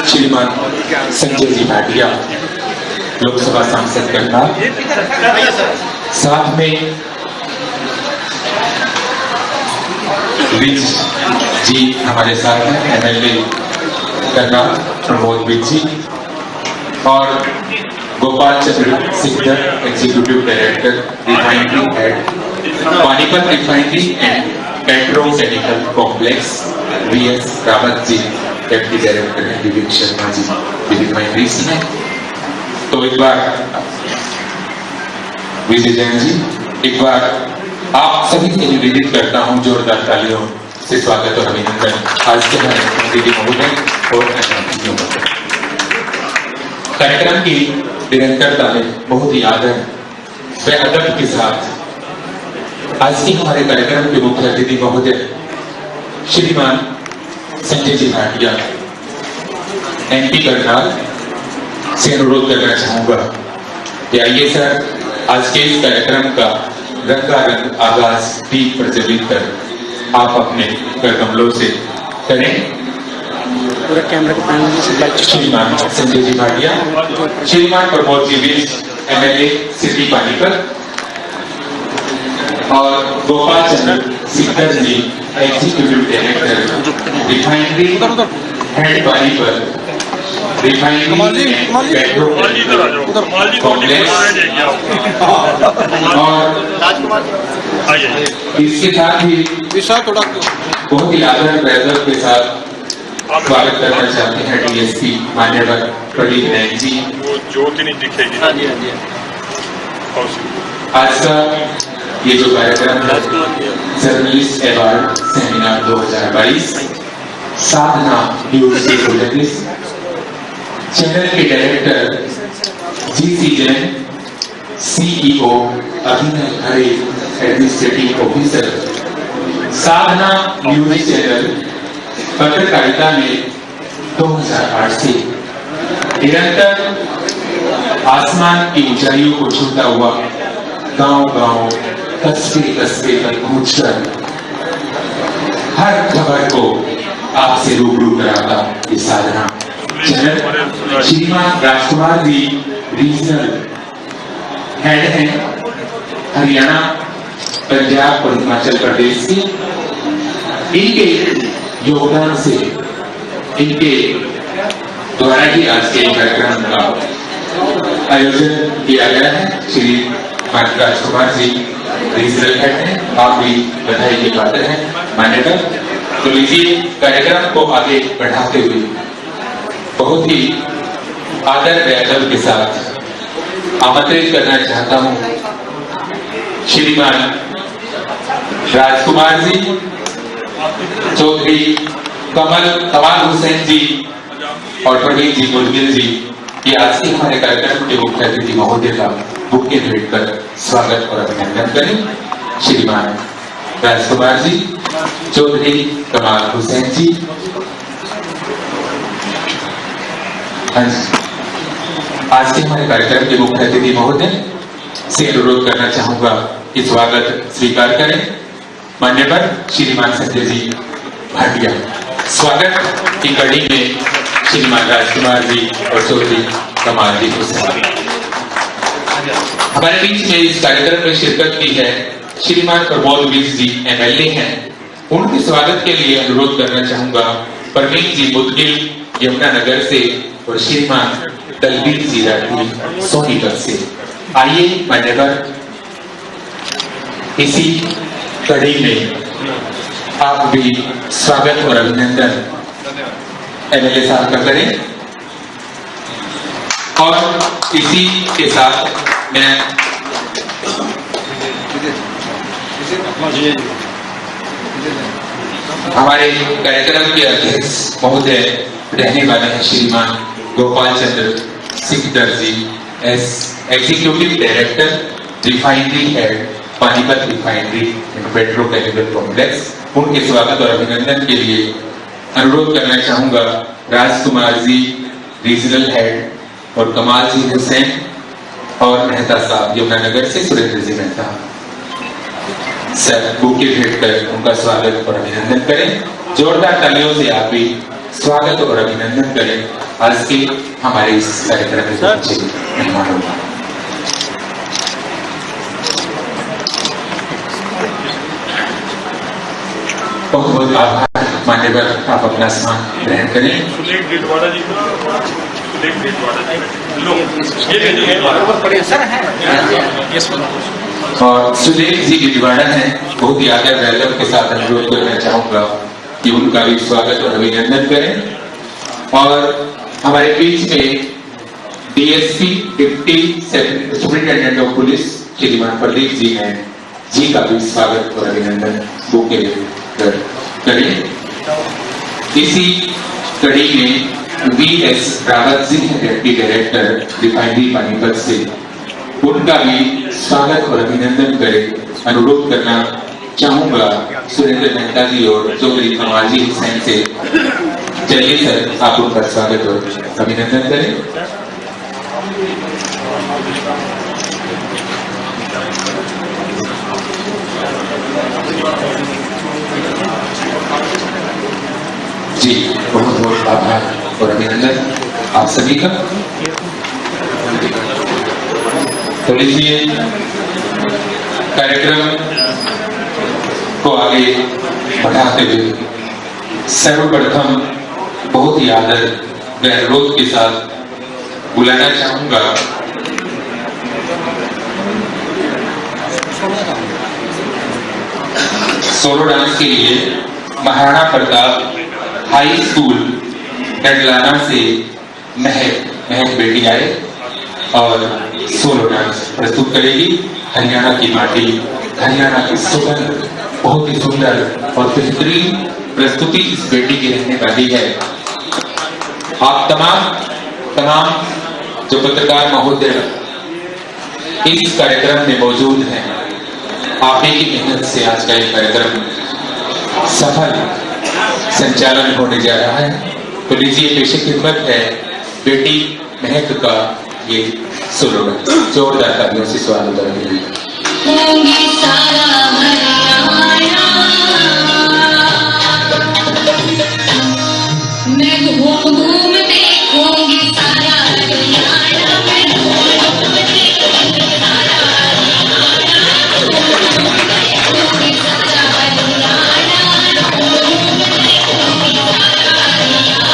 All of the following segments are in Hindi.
श्रीमान संजय जी भाटिया, लोकसभा सांसद करनाल, साथ में विज जी हमारे साथ हैं, एमएलए करनाल प्रमोद विज जी, और Gopal Chandra Sikdar, executive director refinery head Panipat refinery and petrochemical complex, VS Rawat ji deputy director है, विवेक शर्मा जी रिफाइनरी से हैं। तो एक बार विजय जैन जी, एक बार आप सभी से निवेदित करता हूं जोरदार तालियों से स्वागत और अभिनंदन आज के हमारे दीदी महोदय और अतिथियों का। कार्यक्रम की निरंतरता में बहुत ही आदर व अदब के साथ आज के हमारे कार्यक्रम के मुख्य अतिथि महोदय श्रीमान संजय जी भाटिया, एमपी करनाल से अनुरोध करना चाहूंगा कि आइए सर, आज के इस कार्यक्रम का रंगारंग आगाज दीप प्रज्वलित कर आप अपने करकमलों से करें। श्रीमान संजय जी भाटिया, श्रीमान प्रमोद जी विज, एमएलए सिटी पानीपत, और Gopal Chandra Sikdar ji, executive director refinery head Panipat, refinery petrochemical complex, और इसके साथ ही बहुत ही आदर वैदर के साथ स्वागत करना चाहते हैं डीएसपी मान्यवर प्रदीप नैन जी। ज्योति नहीं दिखेगी। आज का ये जो कार्यक्रम है जर्नलिस्ट अवार्ड सेमिनार 2022, साधना न्यूज के जर्नलिस्ट, चैनल के डायरेक्टर जीसी जैन, सीईओ अभिनय खरे, एडमिनिस्ट्रेटिव ऑफिसर, साधना न्यूज चैनल पत्रकारिता में 2008 से निरंतर आसमान की ऊंचाइयों को छूता हुआ गांव-गांव, कस्बे-कस्बे तक पहुंचकर हर खबर को आपसे रूबरू कराता ये साधना चैनल। श्रीमान राजकुमार जी रीजनल हेड हैं हरियाणा, पंजाब और हिमाचल प्रदेश के। इनके योगदान से, इनके द्वारा ही आज के कार्यक्रम का आयोजन किया गया है। श्री राजकुमार जी रीजनल हेड हैं, आप भी बधाई के पात्र हैं मान्यवर। तो लीजिए कार्यक्रम को आगे बढ़ाते हुए बहुत ही आदर व अदब के साथ आमंत्रित करना चाहता हूं श्रीमान राजकुमार जी, चौधरी कमाल हुसैन जी और प्रवीण जी मुदगिल जी, ये आज के हमारे कार्यक्रम के मुख्य अतिथि महोदय का बुके भेंट कर स्वागत और अभिनंदन करें। श्रीमान राजकुमार जी, चौधरी कमाल हुसैन जी। आज के हमारे कार्यक्रम के मुख्य अतिथि महोदय से अनुरोध करना चाहूंगा कि स्वागत स्वीकार करें मान्यवर श्रीमान संजय जी भाटिया। स्वागत की कड़ी में श्रीमान राजकुमार जी और चौधरी कमाल जी हुसैन। हमारे बीच में इस कार्यक्रम में शिरकत की है श्रीमान प्रमोद विज जी, एमएलए हैं। उनके स्वागत के लिए अनुरोध करना चाहूंगा प्रवीण जी मुदगिल यमुनानगर से और श्रीमान दलबीर जी राठी सोनीपत से। आइए मान्यवर, इसी कड़ी में आप भी स्वागत और अभिनंदन एमएलए साहब का करें। और इसी के साथ मैं हमारे कार्यक्रम के अध्यक्ष महोदय रहने वाले हैं Shriman Gopal Chandra Sikdar ji, executive director refinery head Panipat refinery and petrochemical complex. उनके स्वागत और अभिनंदन के लिए अनुरोध करना चाहूंगा राजकुमार जी रीजनल हेड और कमाल जी हुसैन और मेहता साहब यमुनानगर से, सुरेंद्र जी मेहता सर बुके भेंट कर उनका स्वागत और अभिनंदन करें। जोरदार तालियों से आप भी स्वागत और अभिनंदन करें आज के हमारे इस कार्यक्रम में पहुंचे मेहमानों का बहुत बहुत आभार। मान्यवर आप अपना स्थान ग्रहण करें। और सुलेख जी गिडवाड़ा है, बहुत ही आदर वैलम के साथ अनुरोध करना चाहूंगा कि उनका भी स्वागत और अभिनंदन करें। और हमारे बीच में DSP deputy superintendent of police श्रीमान प्रदीप जी हैं, जी का भी स्वागत और अभिनंदन बुके करें। इसी कड़ी में वीएस रावत जी हैं, डिप्टी डायरेक्टर रिफाइनरी पानीपत से, उनका भी स्वागत और अभिनंदन करें। अनुरोध करना चाहूंगा सुरेंद्र मेहता जी और चौधरी कमाल जी हुसैन से, चलिए सर आप उनका स्वागत और अभिनंदन करें। जी बहुत बहुत आभार और अभिनंदन आप सभी का। तो लीजिए कार्यक्रम को आगे बढ़ाते हुए सर्वप्रथम बहुत ही आदर व अनुरोध के साथ बुलाना चाहूंगा सोलो डांस के लिए महाराणा प्रताप हाई स्कूल डडलाना से महक बेटी आए और सोलो डांस प्रस्तुत करेगी। हरियाणा की माटी, हरियाणा की सुगंध, बहुत ही सुंदर और बेहतरीन प्रस्तुति इस बेटी की रहने वाली है। आप तमाम जो पत्रकार महोदय इस कार्यक्रम में मौजूद हैं, आप ही की मेहनत से आज का ये कार्यक्रम सफल संचालन होने जा रहा है। तो लीजिए पेश खिदमत है बेटी महक का ये सोलो डांस। जोरदार तालियों से स्वागत करेंगे। मैं घूम घूम देखूंगी सारा हरियाणा, मैं घूम घूम देखूंगी सारा हरियाणा, घूम घूम देखूंगी सारा हरियाणा, घूम घूम देखूंगी सारा हरियाणा।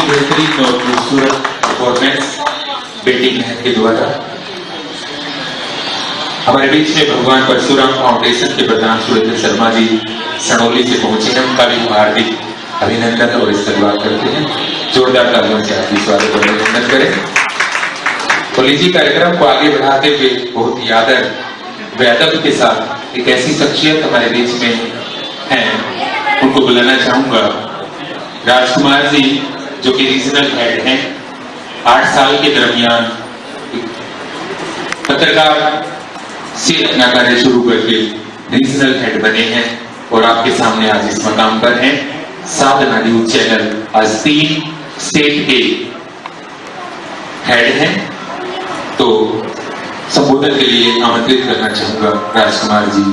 बेहतरीन और खूबसूरत परफॉर्मेंस बेटी महक के द्वारा। हमारे बीच में भगवान परशुराम फाउंडेशन के प्रधान सुरेंद्र शर्मा जी सनौली से पहुंचे हैं, उनका भी हार्दिक अभिनंदन और इस्तकबाल करते हैं। जोरदार तालियों से आपकी स्वागत और अभिनंदन करें। तो लीजिए कार्यक्रम को आगे बढ़ाते हुए बहुत ही आदर वैदव के साथ एक ऐसी शख्सियत हमारे बीच में है, उनको बुलाना चाहूंगा। राजकुमार जी जो कि रीजनल हेड हैं, 8 साल के दरमियान पत्रकार से अपना कार्य शुरू करके रीजनल हेड बने हैं और आपके सामने आज इस मकाम पर हैं। साधना न्यूज चैनल आज 3 स्टेट के हेड हैं, तो संबोधन के लिए आमंत्रित करना चाहूंगा राजकुमार जी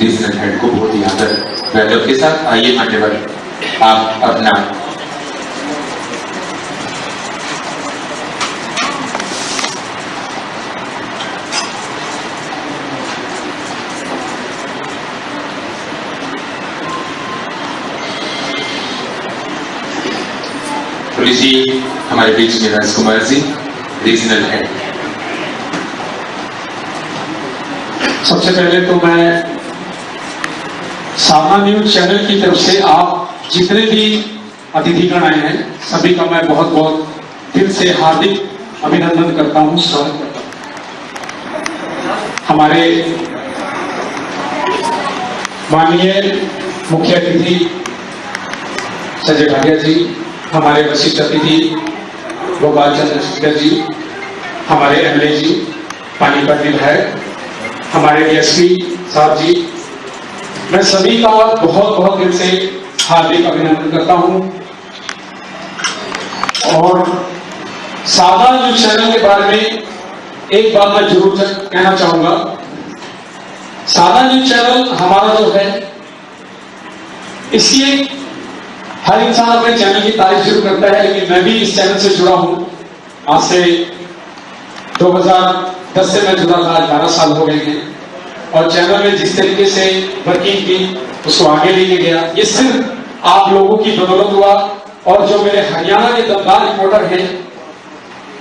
रीजनल हेड को बहुत ही आदर वैदव के साथ। आइए मान्यवर, आप अपना लीजिए हमारे बीच में राजकुमार जी रीजनल हेड। सबसे पहले तो मैं साधना न्यूज चैनल की तरफ से आप जितने भी अतिथिगण आए हैं सभी का मैं बहुत बहुत दिल से हार्दिक अभिनंदन करता हूं, स्वागत करता हूं। हमारे माननीय मुख्य अतिथि संजय भाटिया जी, हमारे वरिष्ठ अतिथि गोपाल चंद्र जी, हमारे एमएलए जी, पानीपत विधायक, हमारे डीएसपी साहब जी, मैं सभी का बहुत बहुत दिल से हार्दिक अभिनंदन करता हूं। और साधना न्यूज चैनल के बारे में एक बात मैं जरूर कहना चाहूंगा। साधना न्यूज चैनल हमारा जो है, इसलिए हर इंसान अपने चैनल की तारीफ जरूर करता है, लेकिन मैं भी इस चैनल से जुड़ा हूं। आज से 2010 से मैं जुड़ा था, 11 साल हो गए हैं और चैनल में जिस तरीके से वर्किंग की उसको आगे लेके गया, ये सिर्फ आप लोगों की बदौलत हुआ। और जो मेरे हरियाणा के दमदार रिपोर्टर हैं,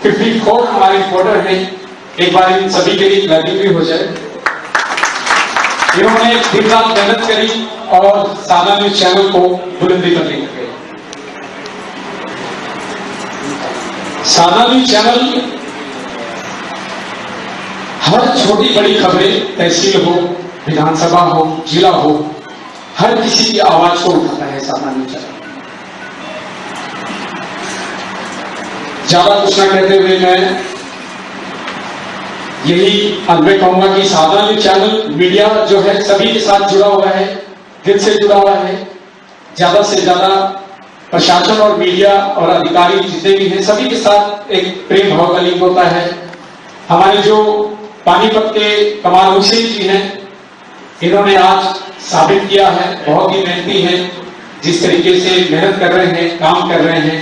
54 हमारे रिपोर्टर हैं, एक बार इन सभी के लिए क्लैपिंग भी हो जाए। इन्होंने दिन रात मेहनत करी और साधना न्यूज चैनल को बुलंदी पर लेकर गए। साधना न्यूज चैनल हर छोटी बड़ी खबरें, तहसील हो, विधानसभा हो, जिला हो, हर किसी की आवाज को उठाता है साधना न्यूज चैनल। ज्यादा कुछ ना कहते हुए मैं यही अंत में कहूंगा कि साधना न्यूज चैनल मीडिया जो है सभी के साथ जुड़ा हुआ है, दिल से जुड़ा हुआ है। ज्यादा से ज्यादा प्रशासन और मीडिया और अधिकारी जितने भी हैं सभी के साथ एक प्रेम भाव का लिंक होता है। हमारे जो पानीपत के कमाल हुसैन जी हैं, इन्होंने आज साबित किया है, बहुत ही मेहनती हैं, जिस तरीके से मेहनत कर रहे हैं, काम कर रहे हैं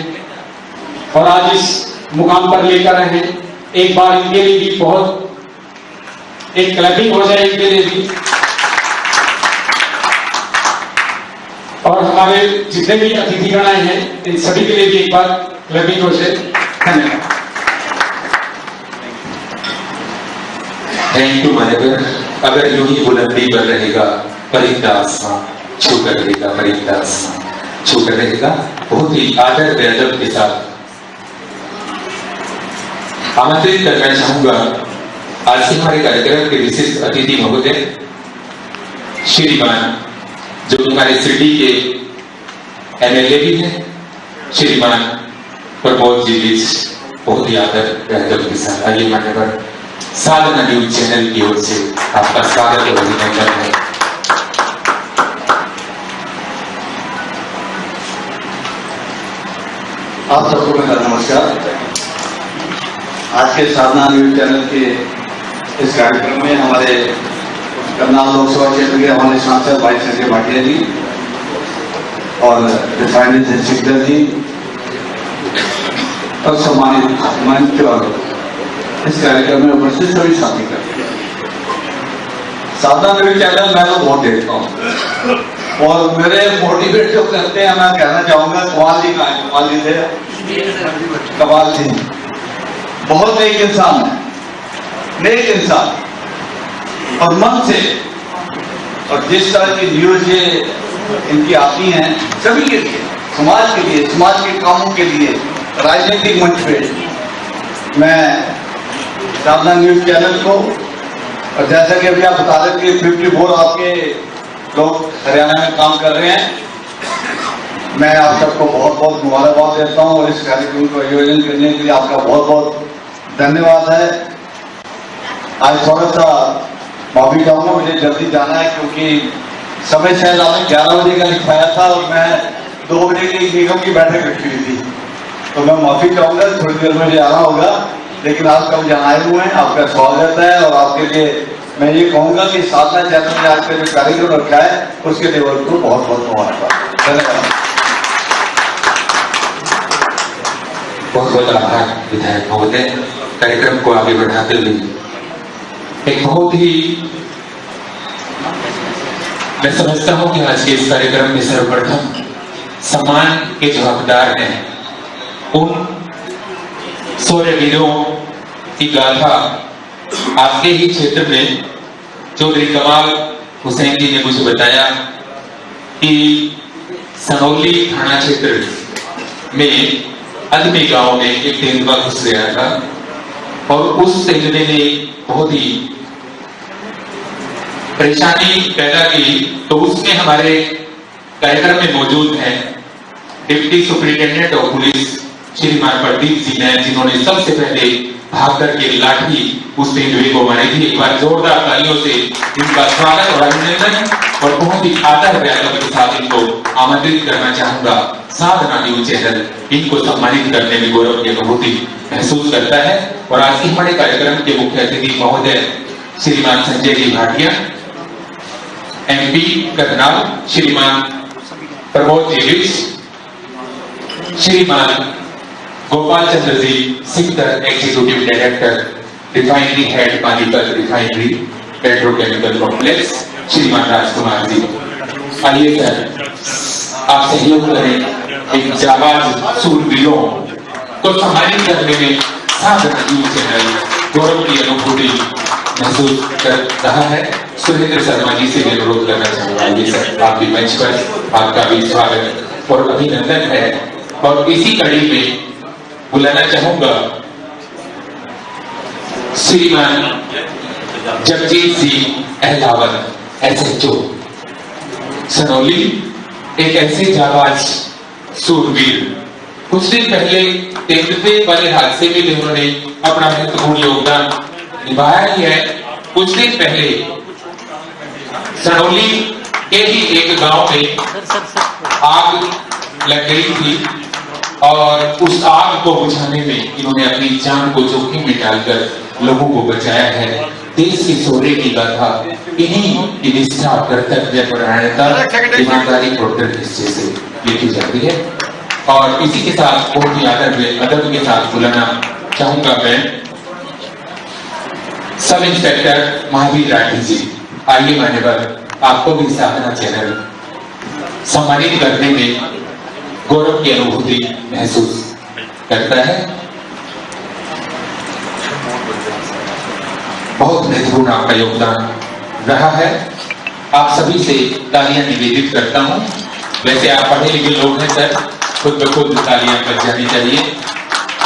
और आज इस मुकाम पर लेकर आए हैं। एक बार इनके लिए भी बहुत एक क्लैपिंग हो जाए इनके लिए भी। और हमारे जितने भी अतिथिगण आए हैं इन सभी के लिए भी एक बार क्लैपिंग हो जाए। धन्यवाद। थैंक यू मान्यवर। अगर यूं ही बुलंदी पर रहेगा परिंदा आसमां छूकर रहेगा, परिंदा आसमां छूकर रहेगा। बहुत ही आदर वैदव के साथ आमंत्रित करना चाहूंगा आज के हमारे कार्यक्रम के विशिष्ट अतिथि महोदय श्रीमान, जो हमारे सिटी के एमएलए भी हैं, श्रीमान प्रमोद जी बीच बहुत ही आदर वैदव के साथ। आइए मान्यवर, साधना न्यूज चैनल की ओर से आपका स्वागत और अभिनंदन है। आप सबको मेरा नमस्कार। आज के साधना न्यूज चैनल के इस कार्यक्रम में हमारे करनाल लोकसभा क्षेत्र के हमारे सांसद भाई संजय भाटिया जी और रिफाइनरी इंस्पेक्टर जी और सम्मानित मंच और इस कार्यक्रम में उपस्थित सभी साथी करते हैं। साधना न्यूज चैनल मैं तो बहुत देखता हूँ और मेरे मोटिवेट जो करते हैं, मैं कहना चाहूंगा कमाल जी का है, कमाल जी थे कमाल थी, बहुत नेक इंसान है, नेक इंसान और मन से। और जिस तरह की न्यूज ये इनकी आती हैं सभी के लिए, समाज के लिए, समाज के कामों के लिए, राजनीतिक मंच पे, मैं साधना न्यूज चैनल को, और जैसा कि अभी आप बता रहे थे 54 आपके लोग हरियाणा में काम कर रहे हैं, मैं आप सबको बहुत बहुत मुबारकबाद देता हूं और इस कार्यक्रम को आयोजन करने के लिए आपका बहुत बहुत धन्यवाद है। आज थोड़ा सा माफी चाहूंगा, मुझे जल्दी जाना है क्योंकि समय शायद आपने 11 बजे का लिखवाया था और मैं 2 बजे की निगम की बैठक रखी हुई थी, तो मैं माफी चाहूंगा, थोड़ी देर मुझे आना होगा। लेकिन आज कब जहाँ आए हुए हैं, आपका स्वागत है और आपके लिए मैं ये कहूंगा कि साधना चैनल ने आज का जो कार्यक्रम रखा है उसके लेवल को बहुत बहुत मुबारकबाद। धन्यवाद। बहुत बहुत आभार विधायक महोदय। कार्यक्रम को आगे बढ़ाते हुए एक बहुत ही, मैं समझता हूं कि आज के इस कार्यक्रम में सर्वप्रथम सम्मान के जो हकदार हैं उन शौर्यवीरों की गाथा आपके ही क्षेत्र में चौधरी कमाल हुसैन जी ने मुझे बताया कि सनौली थाना क्षेत्र में अदमी गांव में एक तेंदुआ घुस गया था और उस तेंदुए ने बहुत ही परेशानी पैदा की। तो उसमें हमारे कार्यक्रम में मौजूद हैं डिप्टी सुपरिटेंडेंट ऑफ पुलिस श्रीमान प्रदीप जी ने, जिन्होंने सबसे पहले भाग करके लाठी उस तेंदुए को मारी थी। एक बार जोरदार तालियों से इनका स्वागत और अभिनंदन, और बहुत ही आदर व्यापक के साथ इनको आमंत्रित करना चाहूंगा। साधना न्यूज चैनल इनको सम्मानित करने में गौरव की अनुभूति महसूस करता है। और आज के हमारे कार्यक्रम के मुख्य अतिथि महोदय श्रीमान संजय जी भाटिया, MP करनाल, श्रीमान Pramod ji Vij, Shriman Gopal Chandra ji Sikdar, executive director refinery head Panipat refinery petrochemical complex, Shriman Rajkumar जी। आइए सर, आप सहयोग करें एक जाबाज सूरवीरों को सम्मानित करने में। साधना न्यूज चैनल गौरव की अनुभूति महसूस कर रहा है। सुरेंद्र शर्मा जी से मैं अनुरोध करना चाहूंगा, ये सर आप भी मंच पर, आपका भी स्वागत और अभिनंदन है। और इसी कड़ी में बुलाना चाहूंगा श्रीमान जगजीत सिंह अहलावत, SHO सनौली, एक ऐसे जाबाज सूरवीर, कुछ दिन पहले तेंदुए वाले हादसे में भी उन्होंने अपना महत्वपूर्ण योगदान निभाया ही है। कुछ दिन पहले सनौली के ही एक गांव में आग लग गई थी और उस आग को बुझाने में इन्होंने अपनी जान को जोखिम में डालकर लोगों को बचाया है। देश की शौर्य की गाथा इन्हीं की निष्ठा, कर्तव्य परायणता, ईमानदारी प्रोडक्ट हिस्से से लिखी जाती है। और इसी के साथ बहुत ही अदब के साथ बुलाना चाहूंगा मैं सब इंस्पेक्टर महावीर राठी जी। आइए मान्यवर, आपको भी साधना चैनल सम्मानित करने में गौरव की अनुभूति महसूस करता है। बहुत महत्वपूर्ण आपका योगदान रहा है। आप सभी से तालियां निवेदित करता हूं। वैसे आप पढ़े लिखे लोग हैं सर, खुद ब खुद तालियां बज जानी चाहिए।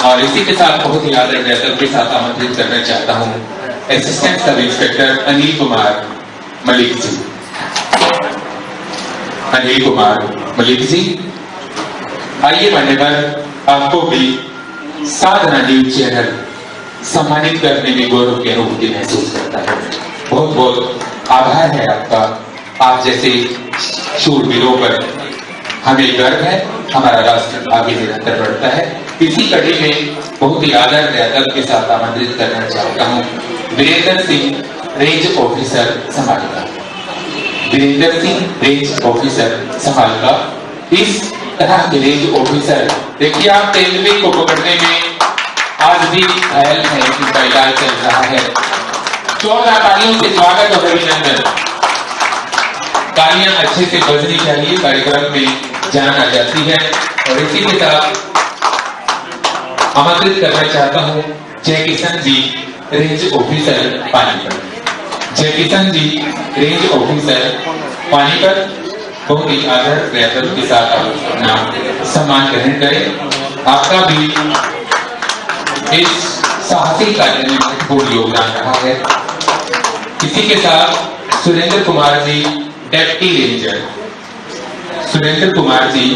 और इसी के साथ बहुत ही आदर व्यापक के साथ आमंत्रित करना चाहता हूं assistant sub inspector Anil Kumar Malik ji. Anil Kumar Malik ji, आइए मान्यवर, आपको भी साधना न्यूज चैनल सम्मानित करने में गौरव की अनुभूति महसूस करता है। बहुत बहुत आभार है आपका। आप जैसे शूरवीरों पर हमें गर्व है, हमारा राष्ट्र आगे निरंतर बढ़ता है। इसी कड़ी में बहुत ही आदर व्यादर के साथ आमंत्रित करना चाहता हूँ Virendra Singh, range officer Samalkha. Virendra Singh, range officer Samalkha. इस तरह के रेंज ऑफिसर, देखिए आप तेंदुए को पकड़ने में आज भी घायल है, इनका इलाज चल रहा है। 14 तालियों से स्वागत और अभिनंदन। तालियां अच्छे से बजनी चाहिए, कार्यक्रम में जान आ जाती है। और इसी के साथ आमंत्रित करना चाहता हूँ जय किशन जी, रेंज ऑफिसर पानीपत। जय किशन जी, रेंज ऑफिसर पानीपत, बहुत ही आदर व्यादर के साथ अपना सम्मान ग्रहण करें। आपका भी इस साहसी कार्य में महत्वपूर्ण योगदान रहा है। इसी के साथ Surendra Kumar ji, deputy ranger, Surendra Kumar ji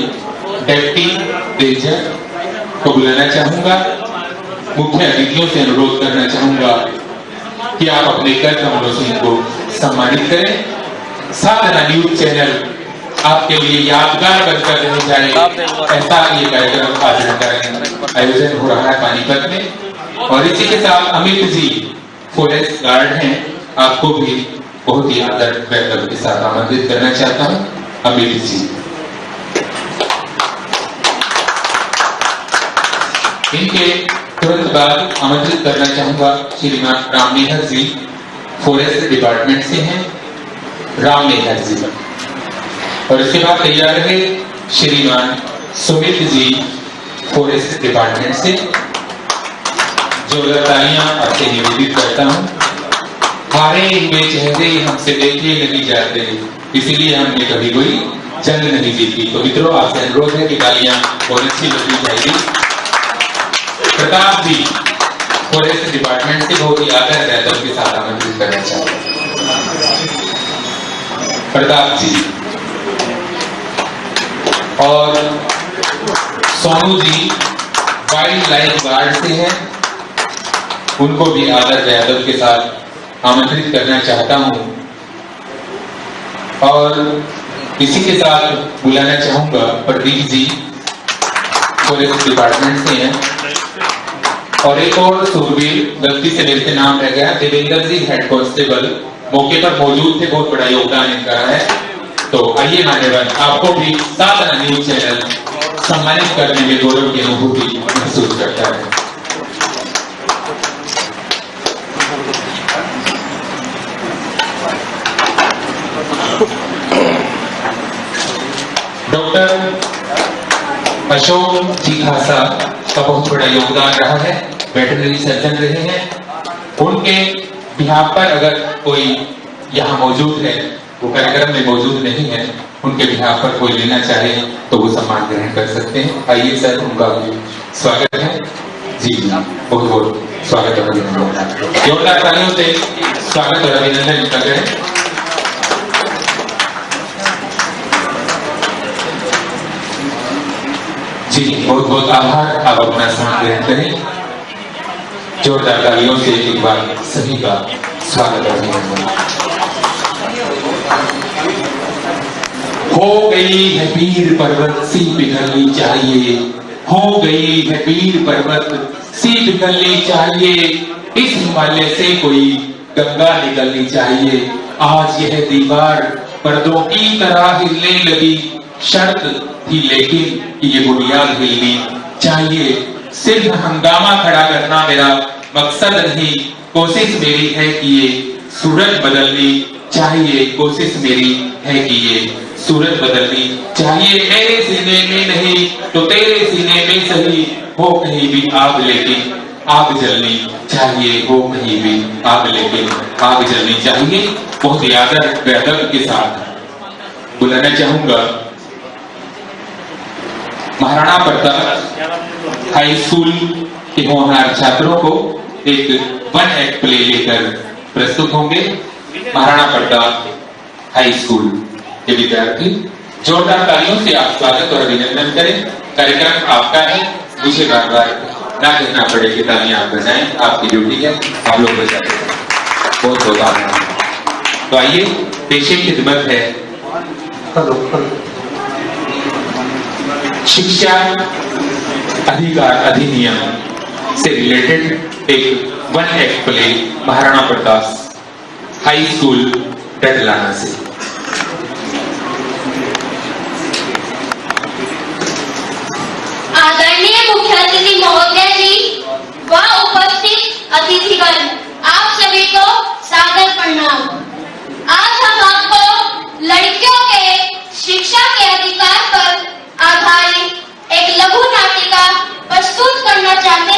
deputy ranger को बुलाना चाहूंगा। मुख्य अतिथियों से अनुरोध करना चाहूंगा कि आप अपने कर कमलों से इनको सम्मानित करें। साधना न्यूज चैनल आपके लिए यादगार बनकर रह जाए, ऐसा ये कार्यक्रम आयोजन हो रहा है पानीपत में। और इसी के साथ अमित जी फॉरेस्ट गार्ड हैं, आपको भी बहुत ही आदर वैभव के साथ आमंत्रित करना चाहता हूं। अमित जी, इनके तुरंत बाद आमंत्रित करना चाहूंगा श्रीमान राम नेहर जी, फॉरेस्ट डिपार्टमेंट से हैं, राम नेहर जी। और इसके बाद तैयार है श्रीमान सुमित जी, फॉरेस्ट डिपार्टमेंट से। जोरदार तालियां आपसे निवेदित करता हूं। हारे हुए चेहरे हमसे देखे नहीं जाते, इसीलिए हमने कभी कोई जंग नहीं जीती। तो मित्रों, आपसे अनुरोध है कि तालियां और अच्छी लगनी चाहिए। प्रताप जी, फॉरेस्ट डिपार्टमेंट से बहुत ही आदर वैभव के साथ आमंत्रित करना चाहते हैं। प्रताप जी और Sonu ji wild life guard से हैं, उनको भी आदर वैभव के साथ आमंत्रित करना चाहता हूं। और इसी के साथ बुलाना चाहूंगा प्रदीप जी, फॉरेस्ट डिपार्टमेंट से हैं। और एक और सूरवीर, गलती से मेरे से नाम रह गया, देवेंद्र जी, हेड कांस्टेबल, मौके पर मौजूद थे, बहुत बड़ा योगदान इनका है। तो आइए मान्यवर, आपको भी साधना न्यूज चैनल सम्मानित करने में गौरव की अनुभूति महसूस करता है। डॉक्टर अशोक जी खासा का बहुत बड़ा योगदान रहा है, वेटरनरी सर्जन रहे हैं। उनके बिहाफ पर अगर कोई यहाँ मौजूद है, वो कार्यक्रम में मौजूद नहीं है, उनके बिहाफ पर कोई लेना चाहे तो वो सम्मान ग्रहण कर सकते हैं। आइए सर, उनका स्वागत है। जी, बहुत बहुत स्वागत और अभिनंदन। जोरदार तालियों से स्वागत और अभिनंदन करें। जी, बहुत बहुत आभार। आप अपना सम्मान ग्रहण करें। जोरदार तालियों से एक बार सभी का स्वागत और अभिनंदन। हो गई है पीर पर्वत सी पिघलनी चाहिए, हो गई है पीर पर्वत सी पिघलनी चाहिए, इस हिमालय से कोई गंगा निकलनी चाहिए। आज यह दीवार पर्दों की तरह हिलने लगी, शर्त थी लेकिन ये बुनियाद हिलनी चाहिए। सिर्फ हंगामा खड़ा करना मेरा मकसद नहीं, कोशिश मेरी है कि ये सूरज बदलनी चाहिए, कोशिश मेरी है कि ये सूरज बदलनी चाहिए। मेरे सीने में नहीं तो तेरे सीने में सही, हो कहीं भी आग लेकिन आग जलनी चाहिए, हो कहीं भी आग लेकिन आग जलनी चाहिए। बहुत ही आदर वैभव के साथ बुलाना चाहूंगा महाराणा प्रताप हाई स्कूल के होनहार छात्रों को। एक वन एक्ट प्ले लेकर प्रस्तुत होंगे महाराणा प्रताप हाई स्कूल के विद्यार्थी। जोरदार तालियों से आप स्वागत और अभिनंदन करें। कार्यक्रम आपका है, मुझे बार बार ना कहना पड़े कि तालियां आप बजाएं, आपकी ड्यूटी है, आप लोग बजाएं। बहुत बहुत आभार। तो आइए, पेशे की खिदमत है शिक्षा अधिकार अधिनियम से रिलेटेड एक one act play Maharana Pratap high school Dadlana से। आदरणीय मुख्य अतिथि महोदय जी व उपस्थित अतिथिगण, आप सभी को सादर प्रणाम। आज हम आपको लड़कियों के शिक्षा के अधिकार पर आधारित एक लघु नाटिका प्रस्तुत करना चाहते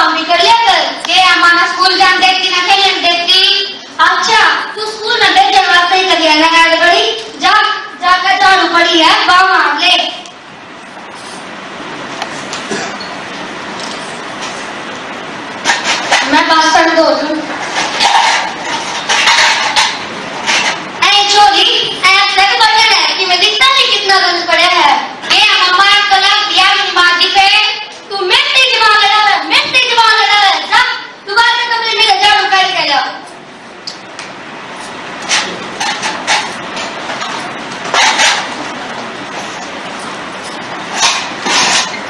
काम भी कर लिया कर। ये हमारा स्कूल जान देती ना खेलन देती। अच्छा तू स्कूल में भेजने वास्ते ही कर लिया ना ऐड बड़ी। जा जाकर झाड़ू पड़ी है बाहर मार ले। मैं बासन धो दूं। छोरी ऐसा तो बटन है कि मैं दिखता नहीं कितना गंद पड़ा है। ये हमारा कलम दिया माटी पे। तू मिट्टी जमा लगा है, मिट्टी जमा लगा है। जा दोबारा से कमरे में झाड़ू करके जाओ।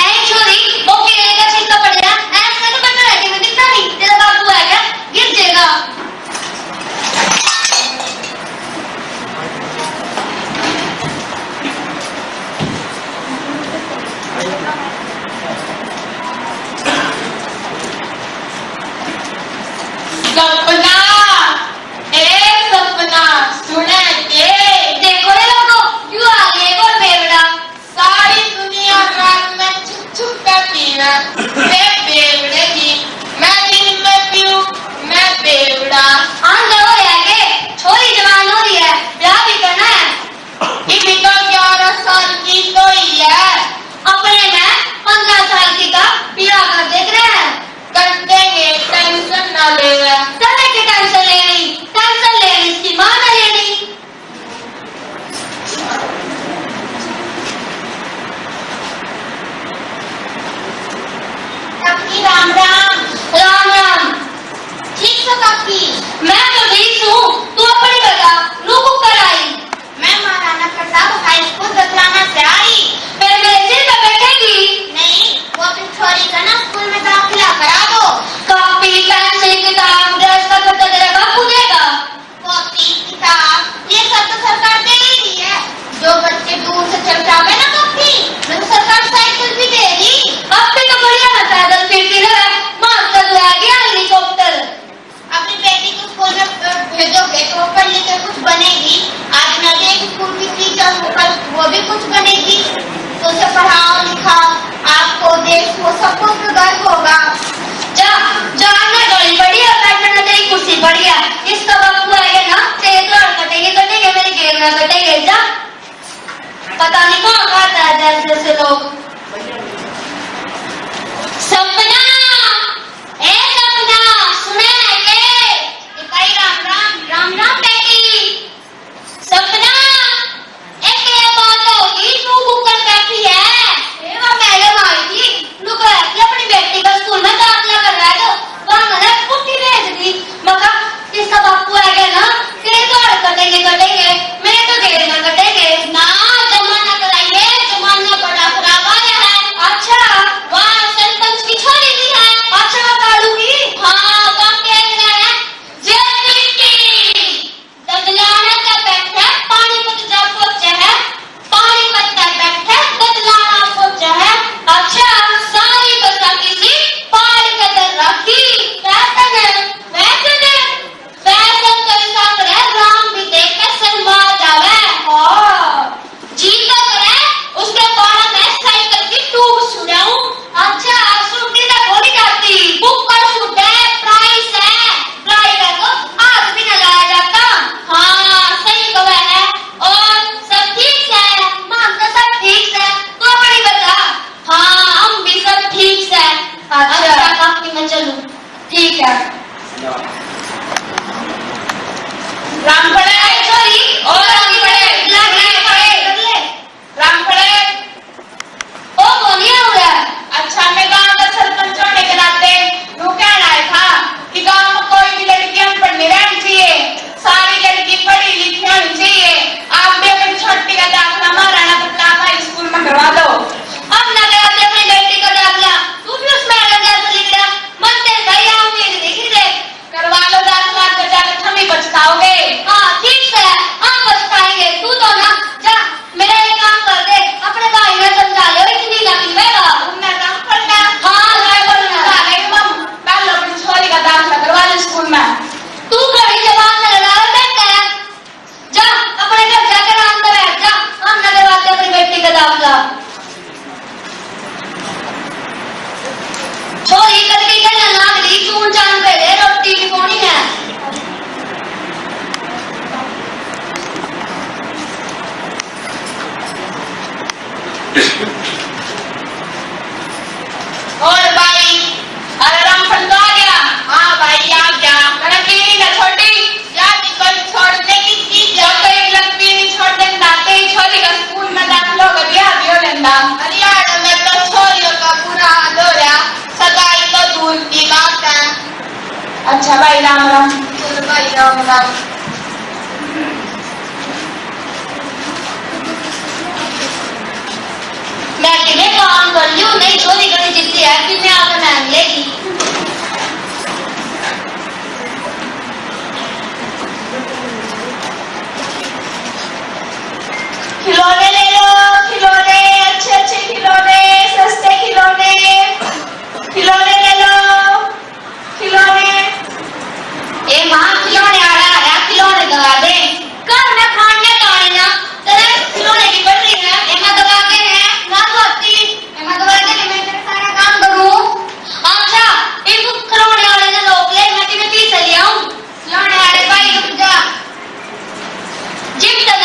ऐ छोरी वो गिरेगा छिलका पड़ेगा। ऐसा तो बटन है कि मैं दिखता नहीं। तेरा बाबू है क्या? गिर जाएगा। सपना सपना सुने के देखो रे लोगों क्यों आ गए वो बेवड़ा। सारी दुनिया रात में छुप छुप कर पीना मैं बेवड़े की। मैं दिन में पीऊं मैं बेवड़ा। आंधा हो रहा है के छोरी जवान हो रही है ब्याह भी करना है। इसी तो 11 साल की तो ही है। अपने में 15 साल की का ब्याह कर देख रहे हैं। कर देंगे टेंशन ना ले रहा। की टेंशन लेनी इसकी मां ना लेनी। काकी राम राम। राम राम। ठीक है काकी। मैं तो ठीक हूँ तू अपनी बता लोगों कर आई। मैं महाराणा प्रताप हाई स्कूल दतलाना से आई। फिर मेरे सिर पे बैठेगी? नहीं वो अपनी छोरी का ना स्कूल में दाखिला करा दो। कॉपी पेंसिल किताब ड्रेस का खर्चा तेरा बापू देगा। कॉपी किताब ये सब तो सरकार दे ही रही है। जो बच्चे दूर से चल जावे ना कॉपी मैं तो सरकार साइकिल भी दे रही। अब भी तो बढ़िया है पैदल फिरती रहे। मास्टर ले गया हेलीकॉप्टर। अपनी बेटी को स्कूल में भेजोगे तो पढ़ लिख कर कुछ बनेगी। आज मैं एक स्कूल की टीचर होकर वो भी कुछ बनेगी। तो उसे पढ़ाओ लिखाओ आपको देश को सब कुछ गर्व होगा। जा जानना गाड़ी पड़ी है बैठना तेरी कुर्सी पड़ी है। इसका बापू आएगा ना तेरे द्वार कटेंगे कटेंगे मेरे घेर में कटेंगे। जा पता नहीं कौन खाता है जैसे जैसे लोग। सपना ए सपना सुने के कई राम राम। राम राम बेटी। सपना एक ये बात होगी तू बुकर बैठी है। वो मैडम आई थी लुक रही अपनी बेटी का स्कूल में दाखिला करवा दो। वहां मैंने पुट्टी भेज दी। मगर इसका बापू आएगा ना तेरे द्वार कटेंगे कटेंगे मेरे तो घेर में कटेंगे ना। जमाना कराइए जमाना बड़ा खराब आया है। अच्छा वहाँ सरपंच की छोरी भी है। अच्छा कालू की हाँ वहाँ कह रहा है ददलाना का बैठा है पानीपत जा पहुंचा है। पानीपत का बैठा है ददलाना पहुंचा है। अच्छा सारी बसा किसी पार कदर रखी फैशन तो ऐसा करे राम भी देख के शर्मा जावे। जी तो करे उसके बाद मैं साइकिल की ट्यूब सुनाऊं। अच्छा सुनती तो थोड़ी जाती बुक पर सुनते प्राइस है ड्राइवर को हाथ भी न लाया जाता। हाँ सही कहा है। और सब ठीक है मां तो सब ठीक है तू अपनी बता। हाँ हम भी सब ठीक है। अच्छा काफी मैं चलूं ठीक है। राम पड़े सॉरी और राम पड़े राम पड़े ओ बोलिए हो रहा। अच्छा मैं गांव का सरपंच होने के नाते यूं कहना है था कि गांव में कोई भी लड़की अनपढ़ नहीं रहनी चाहिए। सारी लड़की पढ़ी लिखी होनी चाहिए। आप भी अपनी छोटी का दाखिला महाराणा प्रताप हाई स्कूल में करवा दो। अब ना कराते अपनी बेटी का दाखिला तू भी उस मैडम जैसा लिख रहा मन तेरे भाई उम्मीद दिख रही है। करवा लो दाखिला कर जाकर हम ही पछताओगे। हाँ ठीक है हम पछताएंगे। तू तो ना जा मेरा एक काम कर दे अपने भाई ने समझा ले इतनी ना पीवेगा। मैं काम करना हाँ मैं बोलना मम पहले अपनी छोरी का दाखिला करवा ले स्कूल में। तू घड़ी जवान में लड़ा बैठा है। जा अपने घर जाकर आराम कर बैठ जा। हम न करवाते अपनी बेटी का दाखिला। छोरी करके खेलने लग रही चून चान पे दे रोटी भी कौनी है और भाई अलार्म फंसा गया हाँ भाई आ गया मैंने टीवी न छोड़ी यार निकल छोड़ने की चीज जो कहीं लगती नहीं छोड़ देना कहीं छोरी का स्कूल में दाखिला कर दिया भी हो लेना अरे यार मैं तो छोरियों का पूरा हाल हो रहा सगाई तो दूर की बात है अच्छा भाई राम राम चलो भाई राम राम मैं किन्हें काम कर लियो नहीं छोरी करी जितनी है कि मैं आकर मैं लेगी खिलौने ले लो खिलौने अच्छे अच्छे खिलौने सस्ते खिलौने खिलौने ले लो खिलौने ए मां खिलौने आ रहा खिलौने दबा दे कर मैं खाने लाने ना तेरे खिलौने की पड़ रही है एमा दबा के है ना होती एमा दबा के मैं तेरा सारा काम करूं अच्छा एक खिलौने वाले ने रोक ले मैं तुम्हें पीछे ले आऊं खिलौने वाले भाई रुक जा जिम तक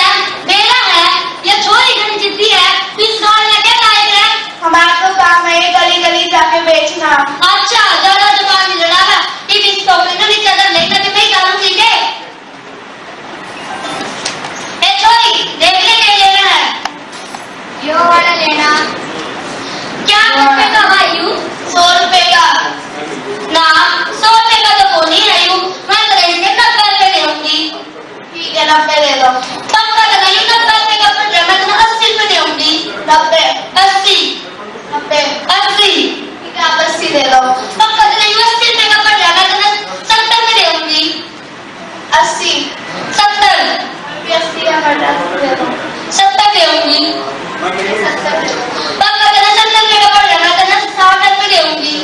मेरा है ये छोरी घनी जिद्दी है इस गाल में क्या लायक है हमारा तो काम है गली गली जाके बेचना अच्छा ज्यादा जुबान नहीं लड़ा ये भी तो मैंने चादर नहीं करके मैं काम सीखे ए छोरी देख ले क्या लेना है यो वाला लेना क्या रुपए का है यू 100 रुपए का ना 100 रुपए का तो वो नहीं है यू मैं तो रेंज के 90 रुपए दूंगी ठीक है 90 दे दो पक्का लगा यू 90 रुपए का पर मैं तो 80 रुपए दूंगी 90 80 90 80 ठीक है आप 80 दे दो पक्का तो नहीं 80 रुपए का पर मैं तो 70 रुपए दूंगी 80 70 80 या 50 दे दो 70 दूंगी 70 दे दो पक्का तो 70 रुपए का पर मैं तो 60 रुपए दूंगी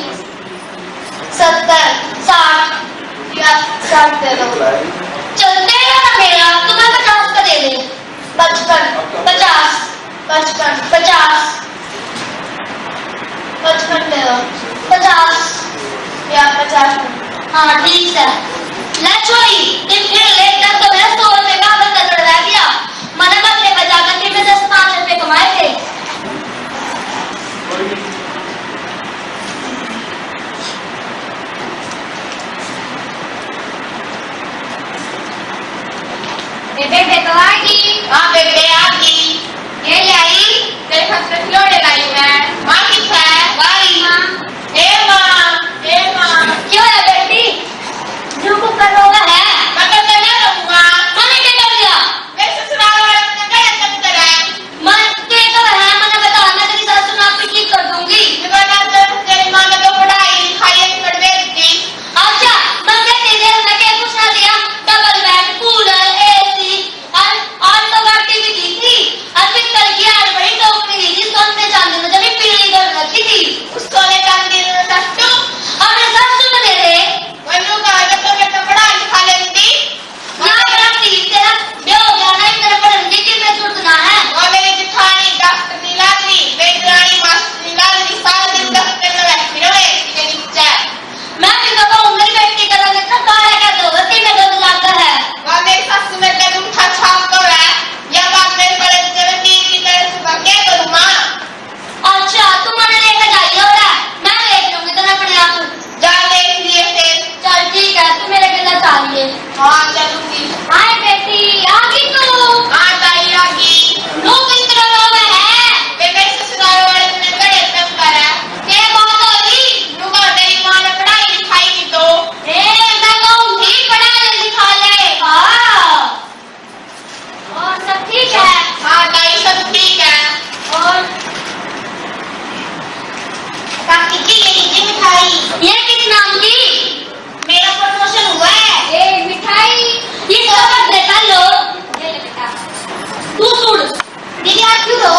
70 60 या 60 दे दो चलते हैं ना मेरा तुम्हें 50 का दे दे 55 50 55 50 55 दे दो 50 या 50 हाँ ठीक है ले छोरी तुम फिर लेकर तो मैं 100 रुपए का बंदा चढ़ा दिया मैंने बदले बजा कर मैं 10-5 रुपए कमाए थे बेबे तो आएगी हाँ बेबे आ गई ये ले आई तेरे खाते खिलौने लाई मैं माँ किस है भाई माँ ए माँ क्यों है बेटी जो को करोगा है मैं तो नहीं रहूँगा मैंने क्या कर दिया मेरे ससुराल वाले ने क्या चक्कर है मैं ते तो है मैंने बताया मैं तेरी सासू माँ पे क्लिक कर दूंगी मैं तो तेरी माँ ने तो पढ़ाई लिखाई कर दी अच्छा मैं क्या तेरे मैं क्या कुछ ना दिया डबल बेड कूलर एसी और तो गाड़ी भी दी थी और पित्तल की यार बड़ी टोकरी दी थी सोने चांदी में जब पीली कर रखी थी उसको ले चांदी ने सस्टू और मैं सासू को दे दे वही कहा तो मैं तो पढ़ा लिखा लेती क्या करती तेरा ब्याह हो गया ना तेरा पढ़ने की मैं छूटना है और मेरी जिठानी डॉक्टर नीलाद्री मेरी रानी मास्टर नीलाद्री सारा दिन दफ्तर में बैठी रहे इसके नीचे मैं भी तो कहूँ मेरी बेटी का रंग इतना काला क्या दो बत्ती में गंद लाता है और मेरी सासू में तेरे उठा छाप तो है यह बात मेरे बड़े जब तीर की तरह सुबह क्या करूँ माँ अच्छा तुम मुझे लेकर जाइए और मैं देख लूंगी तो अपने आप जा देख लिए फिर चल ठीक है तू मेरे गला चाहिए हाँ चलूंगी हाय बेटी आ गई तू हाँ ताई आ गई लोग किस तरह लोग है मेरे ससुराल वाले ने बड़े तंग करा क्या बात हो रही रुको तेरी माँ ने पढ़ाई लिखाई की तो ए मैं कहूँगी पढ़ा ले लिखा ले हाँ और सब ठीक है हाँ ताई सब ठीक है और काकी जी ये लीजिए मिठाई ये किस नाम की मेरा प्रमोशन हुआ है ए मिठाई ये सब देखा लो ये ले बेटा तू सुन दीदी आप क्यों रो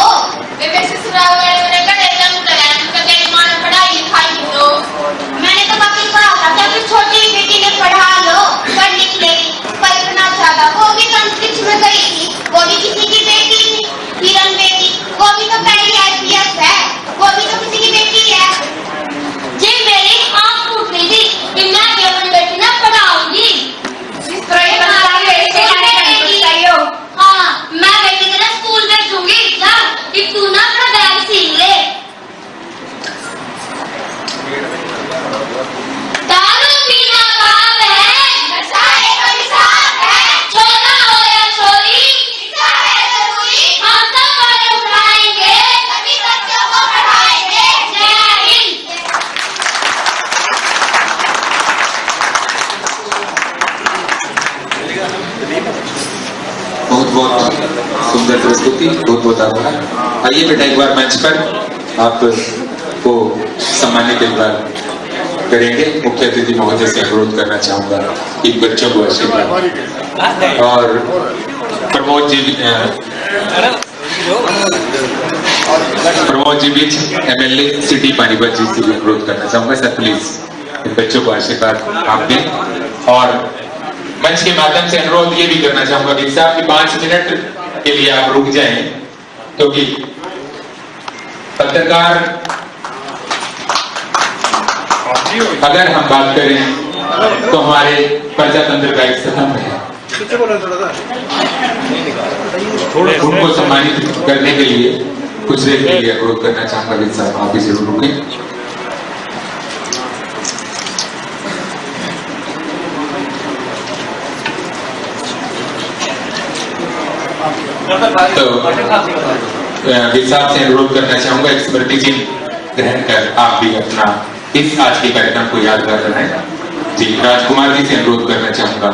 मेरे ससुराल वाले मेरे बड़े तंग करा उनका तेरी माँ ने पढ़ाई लिखाई की तो मैंने तो बाकी कहा था कि अपनी छोटी बेटी ने पढ़ा लो पढ़ लिख लेगी कल्पना चाहता वो भी अंतरिक्ष में गई थी वो भी किसी की बेटी थी किरण बेटी वो भी तो पहली IPS है वो भी तो किसी की बेटी है जी मेरी आँख टूट प्रस्तुति, बहुत बहुत आभार। आइए बेटा एक बार मंच पर आपको सम्मानित एक बार करेंगे। मुख्य अतिथि महोदय से अनुरोध करना चाहूंगा कि बच्चों को आशीर्वाद और प्रमोद जी बीच MLA सिटी पानीपत जी से भी अनुरोध करना चाहूंगा। सर प्लीज बच्चों को आशीर्वाद आप दें। और मंच के माध्यम से अनुरोध ये भी करना चाहूंगा कि साहब की 5 मिनट के लिए आप रुक जाएं, क्योंकि पत्रकार अगर हम बात करें तो हमारे प्रजातंत्र का एक स्तंभ है। उनको सम्मानित करने के लिए कुछ देर के लिए अनुरोध करना चाहूंगा कि साहब आप भी जरूर रुकें। तो साहब से अनुरोध करना चाहूंगा एक स्मृति चिन्ह ग्रहण कर आप भी अपना इस आज के कार्यक्रम को यादगार बनाएं। जी राजकुमार जी से अनुरोध करना चाहूंगा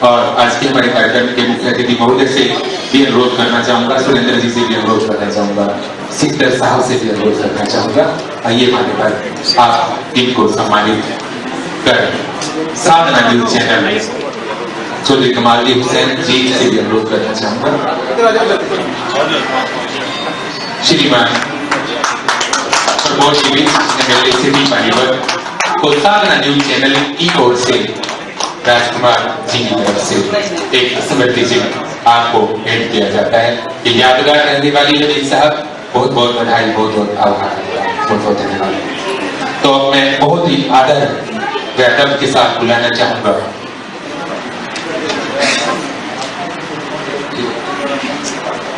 और आज के हमारे कार्यक्रम के मुख्य अतिथि महोदय से भी अनुरोध करना चाहूंगा, सुरेंद्र जी से भी अनुरोध करना चाहूंगा, सिकंदर साहब से भी अनुरोध करना चाहूंगा। आइए माने पर आप इनको सम्मानित कर साधना न्यूज चैनल चौधरी कमाल हुसैन जी से भी अनुरोध करना चाहूंगा। श्रीमान प्रमोद जी बीच MLA सिटी पानीपत को साधना न्यूज चैनल की ओर से राजकुमार जी की तरफ से एक स्मृति चिन्ह आपको भेंट किया जाता है। ये यादगार रहने वाली है। साहब बहुत बहुत बधाई, बहुत बहुत आभार, बहुत बहुत धन्यवाद। तो मैं बहुत ही आदर व अदब के साथ बुलाना चाहूंगा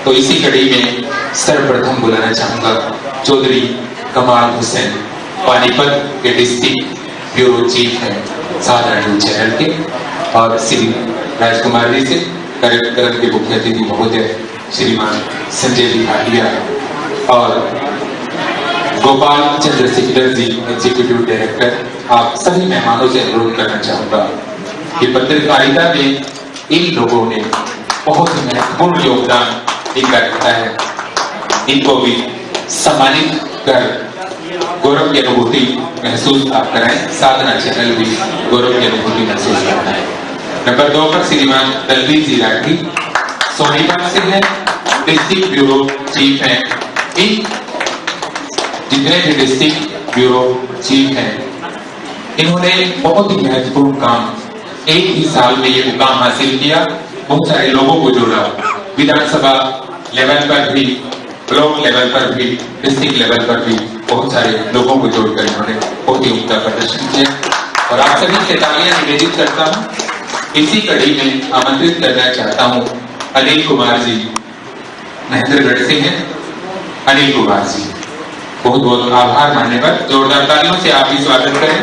तो इसी कड़ी में सर्वप्रथम बुलाना चाहूंगा चौधरी कमाल हुसैन, पानीपत के डिस्ट्रिक्ट ब्यूरो चीफ है साधना न्यूज चैनल के, और श्री राजकुमार जी से कार्यक्रम के मुख्य अतिथि महोदय श्रीमान संजय जी भाटिया और गोपाल चंद्रशेखर जी एग्जीक्यूटिव डायरेक्टर, आप सभी मेहमानों से अनुरोध करना चाहूंगा कि पत्रकारिता में इन लोगों ने बहुत ही महत्वपूर्ण योगदान इनका रहता है। इनको भी सम्मानित कर गौरव की अनुभूति महसूस आप कराएं। साधना चैनल भी गौरव की अनुभूति महसूस करना है। नंबर 2 पर श्रीमान दलवीर जी राठी सोनीपत से हैं, डिस्ट्रिक्ट ब्यूरो चीफ हैं। इन जितने भी डिस्ट्रिक्ट ब्यूरो चीफ हैं, इन्होंने बहुत ही महत्वपूर्ण काम एक ही साल में ये मुकाम हासिल किया। बहुत सारे लोगों को जोड़ा, विधानसभा लेवल पर भी, ब्लॉक लेवल पर भी, डिस्ट्रिक्ट लेवल पर भी बहुत सारे लोगों को जोड़कर इन्होंने बहुत ही उम्दा प्रदर्शन किया और आप सभी से तालियां निवेदित करता हूं। इसी कड़ी में आमंत्रित करना चाहता हूं अनिल कुमार जी, महेंद्रगढ़ से हैं। अनिल कुमार जी, बहुत बहुत आभार मानने पर जोरदार तालियों से आप भी स्वागत करें।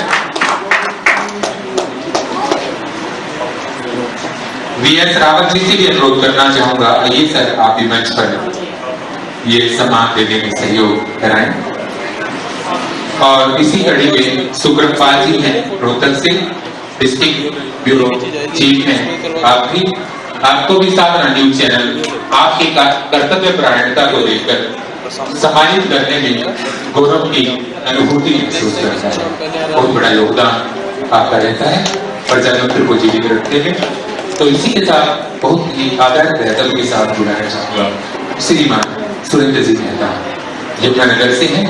VS रावत जी से भी अनुरोध करना चाहूंगा, आइए सर आप भी मंच पर ये सम्मान देने में सहयोग कराएं। और इसी कड़ी में सुब्रत पाल जी हैं रोहतक से, डिस्ट्रिक्ट ब्यूरो चीफ हैं। आपको भी साधना न्यूज चैनल आपकी कर्तव्य परायणता को देखकर सम्मानित करने में गौरव की अनुभूति महसूस करता है। बहुत बड़ा योगदान आपका रहता है प्रजातंत्र को जीवित रखते हुए। तो इसी के साथ बहुत ही आदर अदब के साथ बुलाना चाहूंगा श्रीमान सुरेंद्र जी मेहता, यमुनानगर से हैं।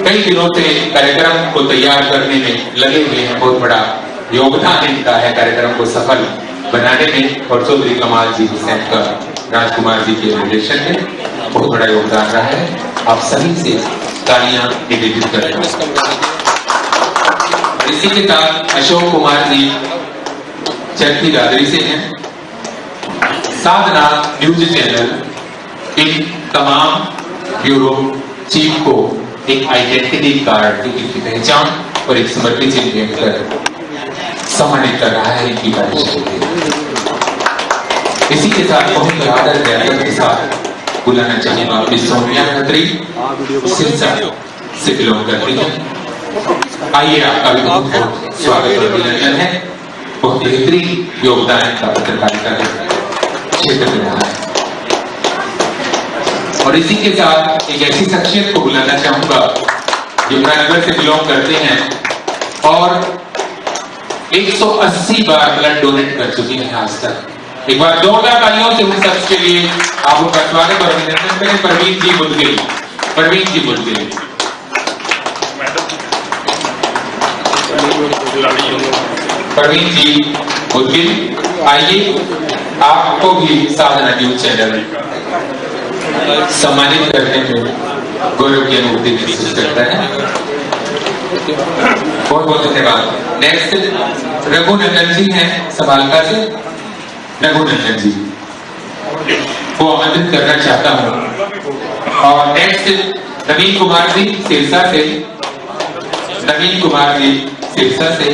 कई दिनों से कार्यक्रम को तैयार करने में लगे हुए हैं। बहुत बड़ा योगदान इनका है कार्यक्रम को सफल बनाने में, और चौधरी कमाल जी हुसैन का राजकुमार जी के निर्देशन में बहुत बड़ा योगदान रहा है। आप सभी से तालियां निवेदित करें। इसी के साथ अशोक कुमार जी चरखी दादरी से हैं। साधना न्यूज चैनल इन तमाम ब्यूरो चीफ को एक आइडेंटिटी कार्ड, इनकी पहचान और एक समर्पित चिन्ह देकर सम्मानित कर रहा है इनकी कार्यशैली। इसी के साथ बहुत आदर के साथ बुलाना चाहेंगे अपनी सोनिया खत्री सिरसा से बिलोंग करती है। आइए आपका भी बहुत बहुत स्वागत और अभिनंदन है। बहुत बेहतरीन योगदान का पत्रकारिता के क्षेत्र में रहा है। और इसी के साथ एक ऐसी शख्सियत को बुलाना चाहूंगा यमुनानगर से बिलोंग करते हैं और 180 बार ब्लड डोनेट कर चुकी हैं आज तक। एक बार जोरदार तालियों से उन सबके लिए आप उनका स्वागत और अभिनंदन करें। परवीन जी बुदगिल, परवीन जी बुदगिल। परवीन जी बुदगिल, आइए आपको भी साधना न्यूज चैनल सम्मानित करने में गौरव की अनुभूति महसूस करता है। बहुत बहुत धन्यवाद। नेक्स्ट रघुनंदन जी हैं समालका से। रघुनंदन जी को आमंत्रित करना चाहता हूं। और नेक्स्ट नवीन कुमार जी सिरसा से। नवीन कुमार जी सिरसा से।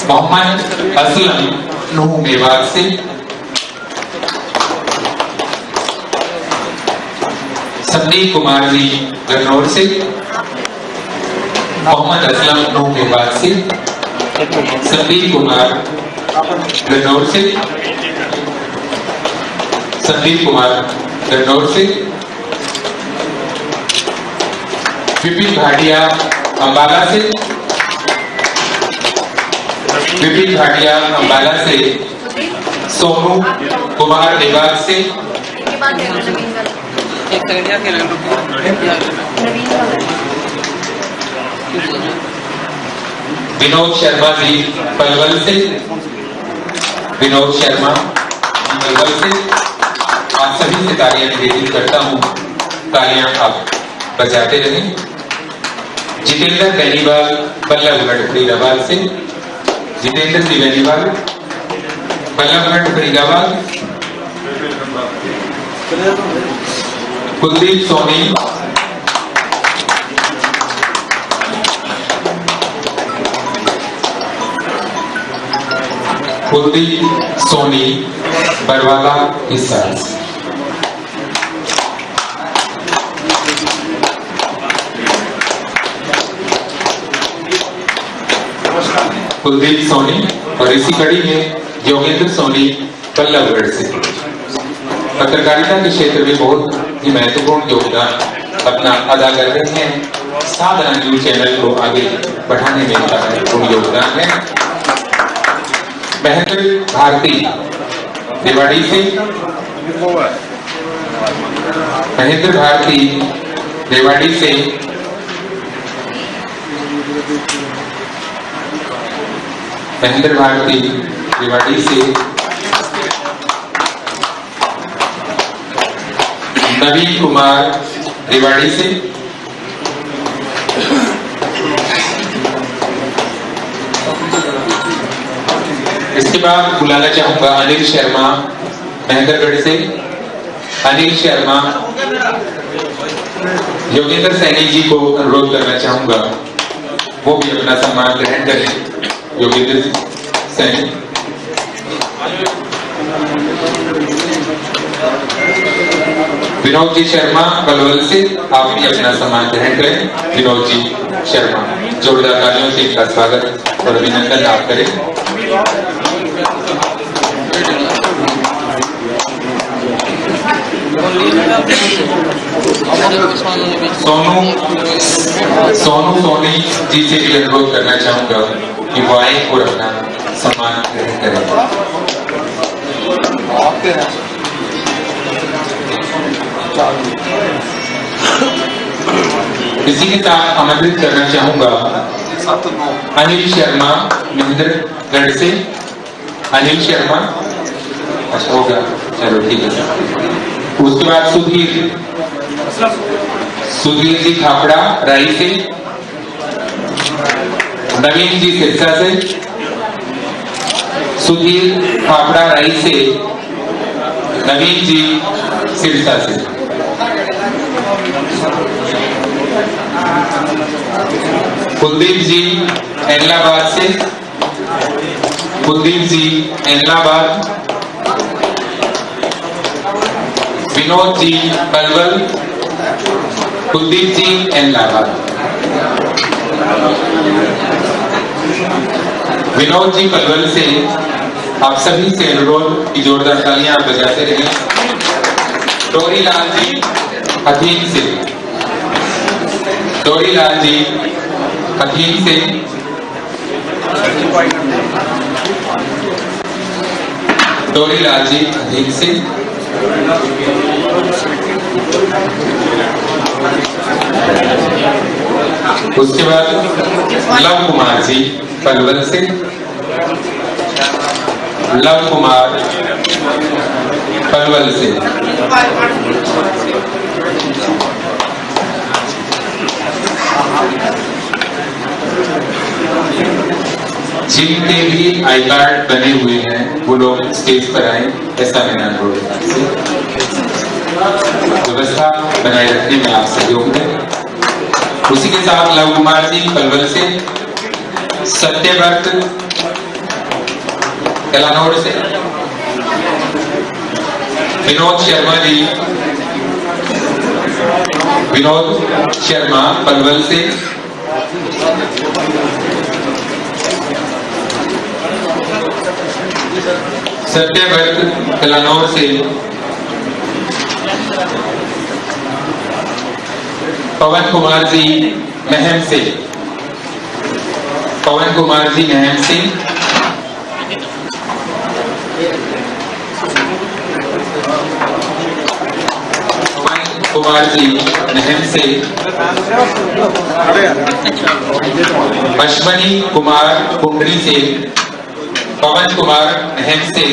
मोहम्मद असलम नूह मेवात से। संदीप कुमार जी गन्नौर से। मोहम्मद असलम नूह मेवात से। संदीप कुमार गन्नौर से। संदीप कुमार गन्नौर से। विपिन भाटिया अंबाला से। विपिन भाटिया अंबाला से। सोनू कुमार देवास से। विनोद शर्मा जी पलवल से। विनोद शर्मा पलवल से। आप सभी से तालियां निवेदित करता हूं, तालियां आप बजाते रहें। जितेंद्र बेनीवाल बल्लभगढ़ फरीदाबाद से। जितेंद्र जी बेनीवाल बल्लभगढ़ फरीदाबाद। कुलदीप सोनी कुलदीप सोनी बरवाला हिसार। कुलदीप सोनी और इसी कड़ी में योगेंद्र सोनी बल्लभगढ़ से। पत्रकारिता के क्षेत्र में बहुत ही महत्वपूर्ण योगदान अपना अदा कर रहे हैं। साधना न्यूज चैनल को आगे बढ़ाने में इनका महत्वपूर्ण योगदान है। महेंद्र भारती रेवाड़ी से। महेंद्र भारती रेवाड़ी से। महेंद्र भारती रेवाड़ी से। नवीन कुमार रेवाड़ी से। इसके बाद बुलाना चाहूंगा अनिल शर्मा महेंद्रगढ़ से। अनिल शर्मा। योगेंद्र सैनी जी को अनुरोध करना चाहूंगा वो भी अपना सम्मान ग्रहण करें। योगेंद्र सैनी। विनोद जी शर्मा बलवल से आप भी अपना सम्मान ग्रहण करें। विनोद जी शर्मा, जोरदार तालियों से इनका स्वागत और अभिनंदन आप करें। सोनू सोनी जी से भी अनुरोध करना चाहूंगा कि वो आए और अपना सम्मान ग्रहण करें। इसी के साथ आमंत्रित करना चाहूंगा अनिल शर्मा महेंद्रगढ़ से। अनिल शर्मा, अच्छा होगा, चलो ठीक है। उसके बाद सुधीर जी खापड़ा राई से। नवीन जी सिरसा से। सुधीर खापड़ा राई से। नवीन जी सिरसा से। कुलदीप जी एलाहाबाद से। कुलदीप जी एलाहाबाद। विनोद जी पलवल। कुलदीप जी एलाहाबाद। विनोद जी पलवल से आप सभी से अनुरोध की जोरदार तालियां आप बजाते रहें। डोरीलाल जी हथीन से, डोरीलाल जी हथीन से, डोरीलाल जी हथीन से, उसके बाद लव कुमार जी पलवल से, लव कुमार पलवल से, जिनके भी आई कार्ड बने हुए हैं वो लोग स्टेज पर आए, ऐसा मैंने अनुरोध से व्यवस्था बनाए रखने में आप सहयोग दें। उसी के साथ लव कुमार जी पलवल से, सत्यव्रत कलानौर से, विनोद शर्मा जी, विनोद शर्मा पलवल से, सत्यव्रत कलानौर से, पवन कुमार जी महम से, पवन कुमार जी महम से, पवन कुमार जी महम से, अश्वनी कुमार कुंडरी से, पवन कुमार महम से,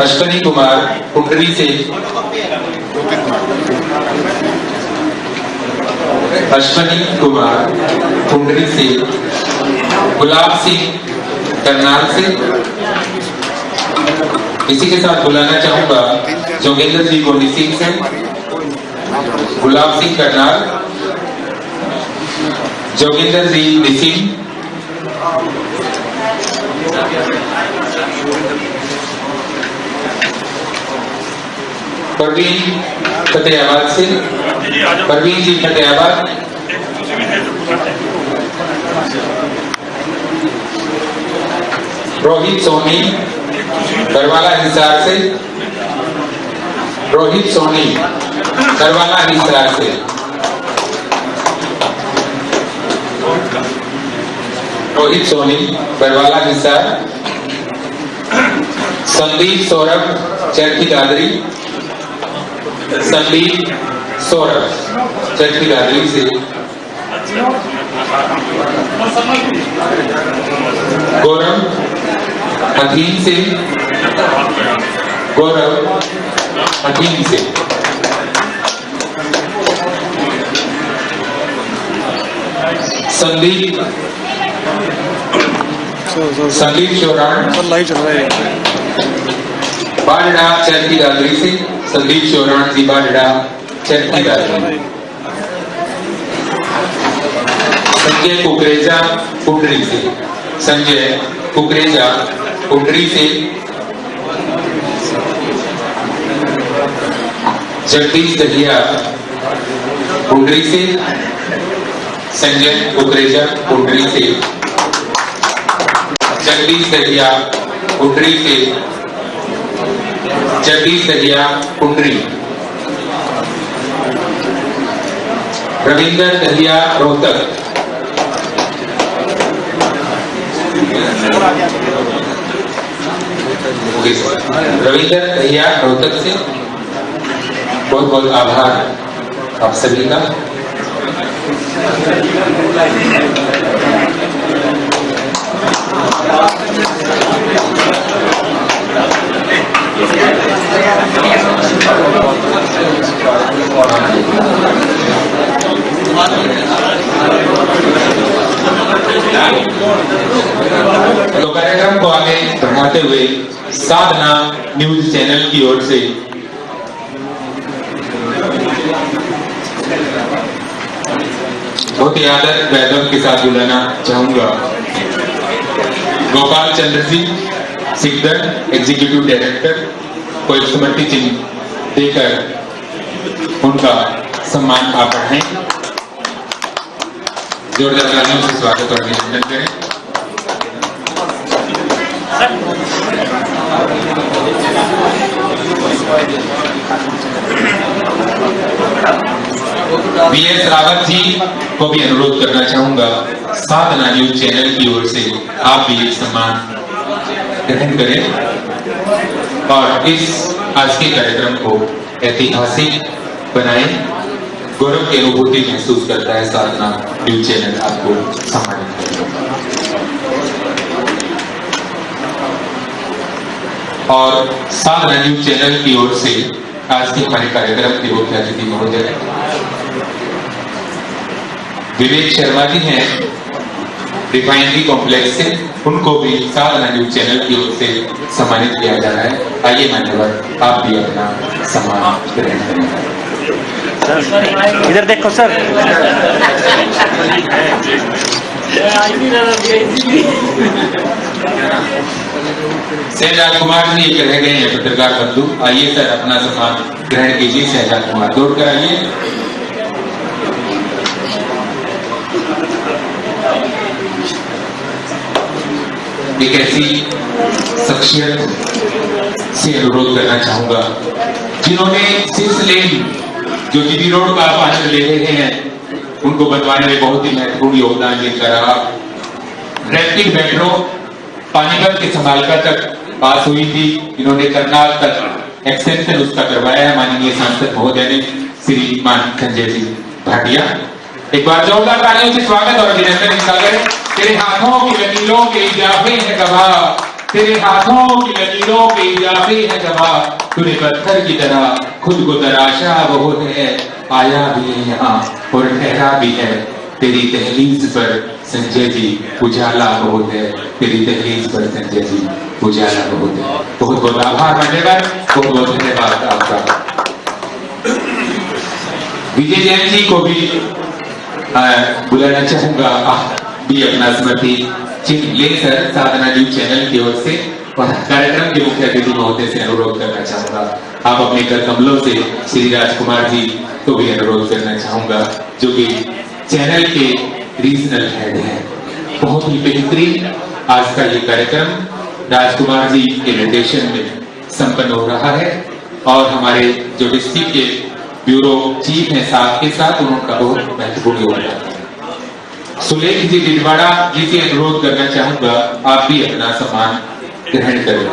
अश्वनी कुमार कुंडरी से, अश्वनी कुमार कुंडरी से, गुलाब सिंह करनाल से। इसी के साथ बुलाना चाहूंगा जोगेंद्र जी गोनी सिंह से, गुलाब सिंह करनाल, जोगेंद्र जी निसिंह, परवीन फतेहाबाद से, परवीन जी फतेहाबाद, रोहित सोनी करवाला हिसार से, रोहित सोनी करवाला हिसार से, रोहित सोनी करवाला हिसार, संदीप सौरभ चरखी दादरी, संदीप सौरभ चरखी दादरी से, गौरव हथीन से, गौरव हथीन से, संदीप चौरान बारडा चरखी दादरी से, संदीप चौरान जी बारडा चरखी दादरी, संजय कुकरेजा कुंडरी से, संजय कुकरेजा कुंडरी से, जगदीश दहिया कुंडरी से, संजय कुकरेजा कुंडरी से, जगदीश दहिया कुंडरी से, जगदीश दहिया कुंडरी, रविंद्र दहिया रोहतक, रविंद्र दहिया रोहतक से। बहुत बहुत आभार आप सभी का। तो कार्यक्रम को आगे बढ़ाते हुए साधना न्यूज चैनल की ओर से बहुत ही आदर वैभव के साथ बुलाना चाहूंगा गोपाल चंद्र जी सिकदर, एग्जीक्यूटिव डायरेक्टर को एक स्मृति चिन्ह देकर उनका सम्मान आप बढ़ाएं। जोरदार तालियों से स्वागत और अभिनंदन करें। BS रावत जी को भी अनुरोध करना चाहूंगा, साधना न्यूज चैनल की ओर से आप भी एक सम्मान ग्रहण करें और इस आज के कार्यक्रम को ऐतिहासिक बनाएं। गौरव की अनुभूति महसूस करता है साधना न्यूज चैनल आपको सम्मानित करेगा। और साधना न्यूज चैनल की ओर से आज के हमारे कार्यक्रम के मुख्य अतिथि महोदय विवेक शर्मा जी हैं रिफाइनरी कॉम्प्लेक्स से, उनको भी साधना न्यूज चैनल की ओर से सम्मानित किया जा रहा है। आइए मान्यवर, आप भी अपना सम्मान ग्रहण करें। इधर देखो सर। शहजाद कुमार जी एक रह गए हैं पत्रकार बंधु, आइए सर अपना सम्मान ग्रहण कीजिए। शहजाद कुमार दौड़ कर आइए। एक ऐसी शख्सियत से अनुरोध करना चाहूंगा जिन्होंने सिक्स लेन जो जीबी रोड का आप आनंद ले रहे हैं, उनको बनवाने में बहुत ही महत्वपूर्ण योगदान देकर रहा। रैपिड मेट्रो पानीपत के समालका तक पास हुई थी, इन्होंने करनाल तक एक्सटेंशन उसका करवाया है माननीय सांसद महोदय ने, श्रीमान संजय जी भाटिया। एक बार जोरदार तालियों से स्वागत और अभिनंदन इसका करें। तेरे हाथों की लकीरों के इजाफे है गवाह, तेरे हाथों की लकीरों के इजाफे है गवाह, तूने पत्थर की तरह खुद को तराशा बहुत है, आया भी है यहाँ और ठहरा भी है, तेरी तहलीज पर संजय जी उजाला बहुत है, तेरी तहलीज पर संजय जी उजाला बहुत है। बहुत बहुत आभार मान्यवर, बहुत बहुत धन्यवाद आपका। विजय जैन जी को भी बुलाना चाहूंगा, भी अपना स्मृति चिन्ह ले सर साधना न्यूज चैनल की ओर से, और कार्यक्रम के मुख्य अतिथि महोदय से अनुरोध करना चाहूंगा, आप अपने कर कमलों से श्री राजकुमार जी को भी अनुरोध करना चाहूंगा, जो कि चैनल के रीजनल हेड हैं। बहुत ही बेहतरीन आज का ये कार्यक्रम राजकुमार जी के निर्देशन में संपन्न हो रहा है, और हमारे जो डिस्ट्रिक्ट के ब्यूरो चीफ है साथ के साथ उनका बहुत महत्वपूर्ण योगदान है। सुलेख जी डिडवाड़ा जी से अनुरोध करना चाहूंगा, आप भी अपना सम्मान ग्रहण करें।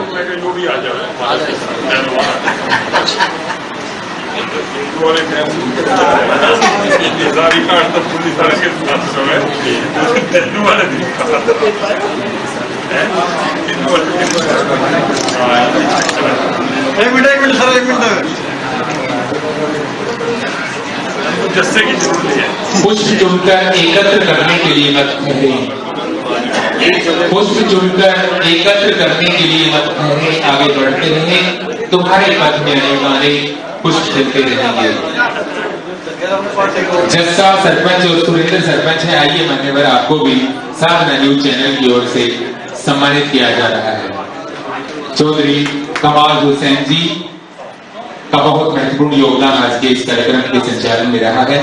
एक मिनट सर, एक मिनट। पुष्प चुनकर एकत्र करने के लिए मत ठहरे, पुष्प चुनकर एकत्र करने के लिए मत ठहरे, आगे बढ़ते रहे, तुम्हारे पथ में आने वाले पुष्प खिलते रहेंगे। जस्सा सरपंच और सुरेंद्र सरपंच है, आइए मान्यवर, आपको भी साधना न्यूज चैनल की ओर से सम्मानित किया जा रहा है। चौधरी कमाल हुसैन जी का बहुत महत्वपूर्ण योगदान आज के इस कार्यक्रम के संचालन में रहा है।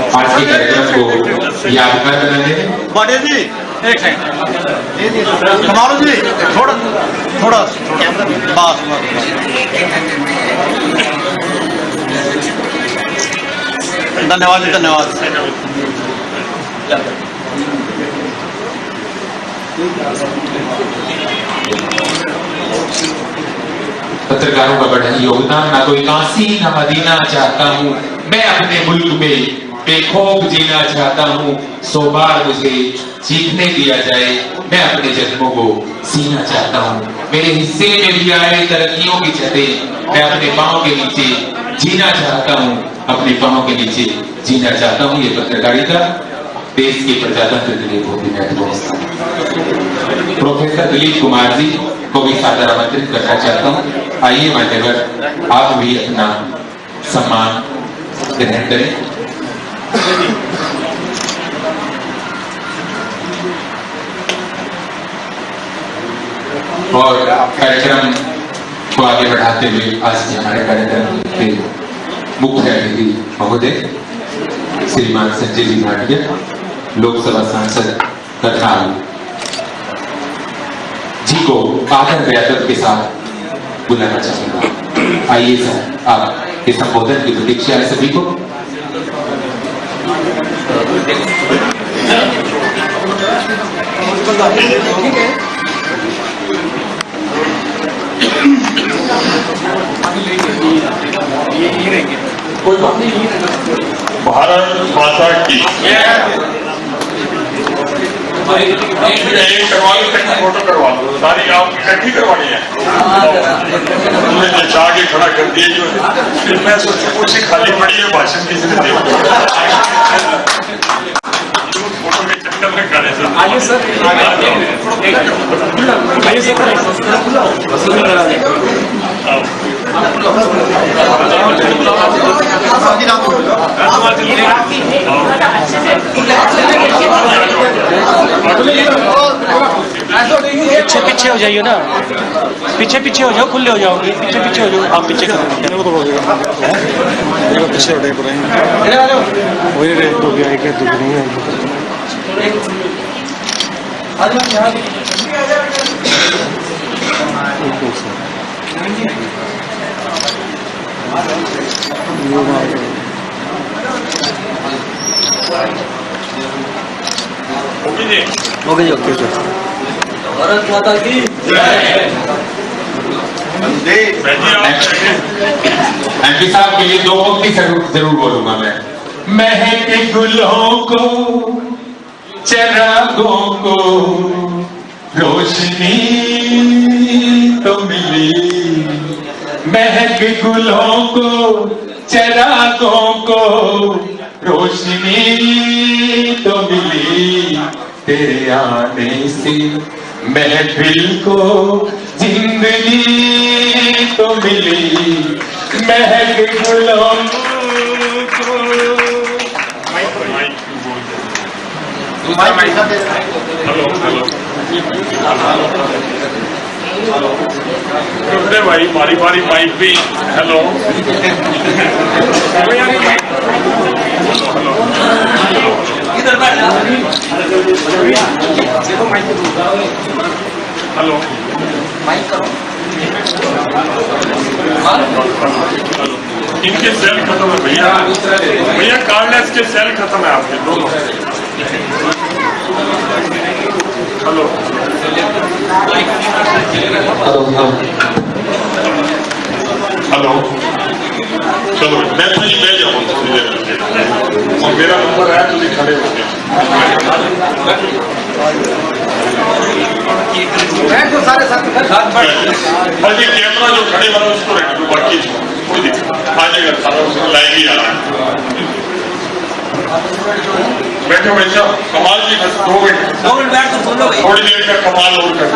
आज के कार्यक्रम को यादगार बनाने बाटे जी एक सेकंड, कमाल जी थोड़ा थोड़ा बस धन्यवाद जी, धन्यवाद। पत्रकारों का बड़ा योगदान, ना कोई काशी ना मदीना चाहता हूँ, मैं अपने मुल्क में बेखौफ जीना चाहता हूँ, 100 बार मुझे चीखने दिया जाए, मैं अपने जख्मों को सीना चाहता हूँ, मेरे हिस्से में भी आए तरक्कियों की छतें, मैं अपने पाँव के नीचे जीना चाहता हूँ, अपने पाँव के नीचे जीना चाहता हूँ। ये पत्रकारिता देश के प्रजातंत्र के लिए बहुत ही महत्वपूर्ण है। प्रोफेसर दिलीप कुमार जी को भी सादर आमंत्रित करना चाहता हूँ, आइए मान्यवर, आप भी अपना सम्मान ग्रहण करें। और कार्यक्रम को आगे बढ़ाते हुए आज के हमारे कार्यक्रम के मुख्य अतिथि महोदय श्रीमान संजय जी भाटिया, लोकसभा सांसद करनाल, जी को आदर व्यादर के साथ बुलाना चाहूंगा। आइए सर, आपके संबोधन की प्रतीक्षा है सभी को। भारत माता की फोटो करवा दो, सारी आप इकट्ठी करवानी है। तुमने आगे खड़ा कर दिया जो फिर मैं सोचू कुछ खाली पड़ी है, भाषण किसी ने फोटो के चक्कर में करे सर। आइए सर, आइए पीछे पीछे हो जाइए ना, पीछे पीछे हो जाओ, खुले हो जाओगे, पीछे पीछे हो जाओ। आप पीछे पीछे हो वही रे तो भी आएगा तो नहीं आएगा। ओके जी, ओके सर। भारत माता की एमपी साहब के लिए दो पंक्ति जरूर बोलूंगा मैं। महक गुलों को, चिरागों को रोशनी तो मिली, महक गुलों को, चिरागों को रोशनी तो मिली, तेरे आने से महफिल को जिंदगी तो मिली, महक गुलों को। हेलो भाई, बारी बारी माइक भी। हेलो हेलो इनके सेल खत्म है भैया, भैया कार्डलेस के सेल खत्म है आपके दोनों। हेलो हेलो, चलो मैं तो ही बैठ जाऊँ थोड़ी देर में, और मेरा नंबर है तो खड़े होते हैं। बल्कि कैमरा जो खड़े वाला उसको रख दो, बाकी कोई दिक्कत आ जाएगा, सारा उसको लाइव ही आ रहा है। बैठो भाई साहब, कमाल जी बस 2 मिनट बैठ तो बोलो, थोड़ी देर का कमाल और कर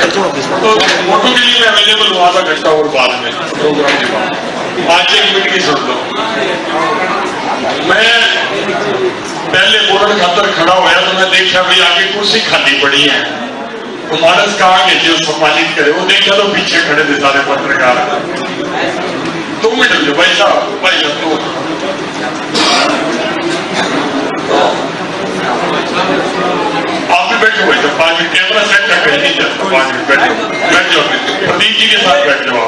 तो फोटो के लिए मैं अवेलेबल हूँ आधा घंटा और बाद में प्रोग्राम के बाद। 5-1 मिनट की सुन लो। मैं पहले बोलने खातर खड़ा हुआ तो मैं देखा भाई आगे कुर्सी खाली पड़ी है, तो मानस कहा कि जो सम्मानित करे, वो देखा तो पीछे खड़े थे सारे पत्रकार। 2 मिनट भाई साहब, भाई साहब आप भी बैठो भाई साहब, 5 मिनट कैमरा सेट कर नहीं जाता, 5 मिनट बैठो, बैठ जाओ प्रदीप जी के साथ बैठ जाओ,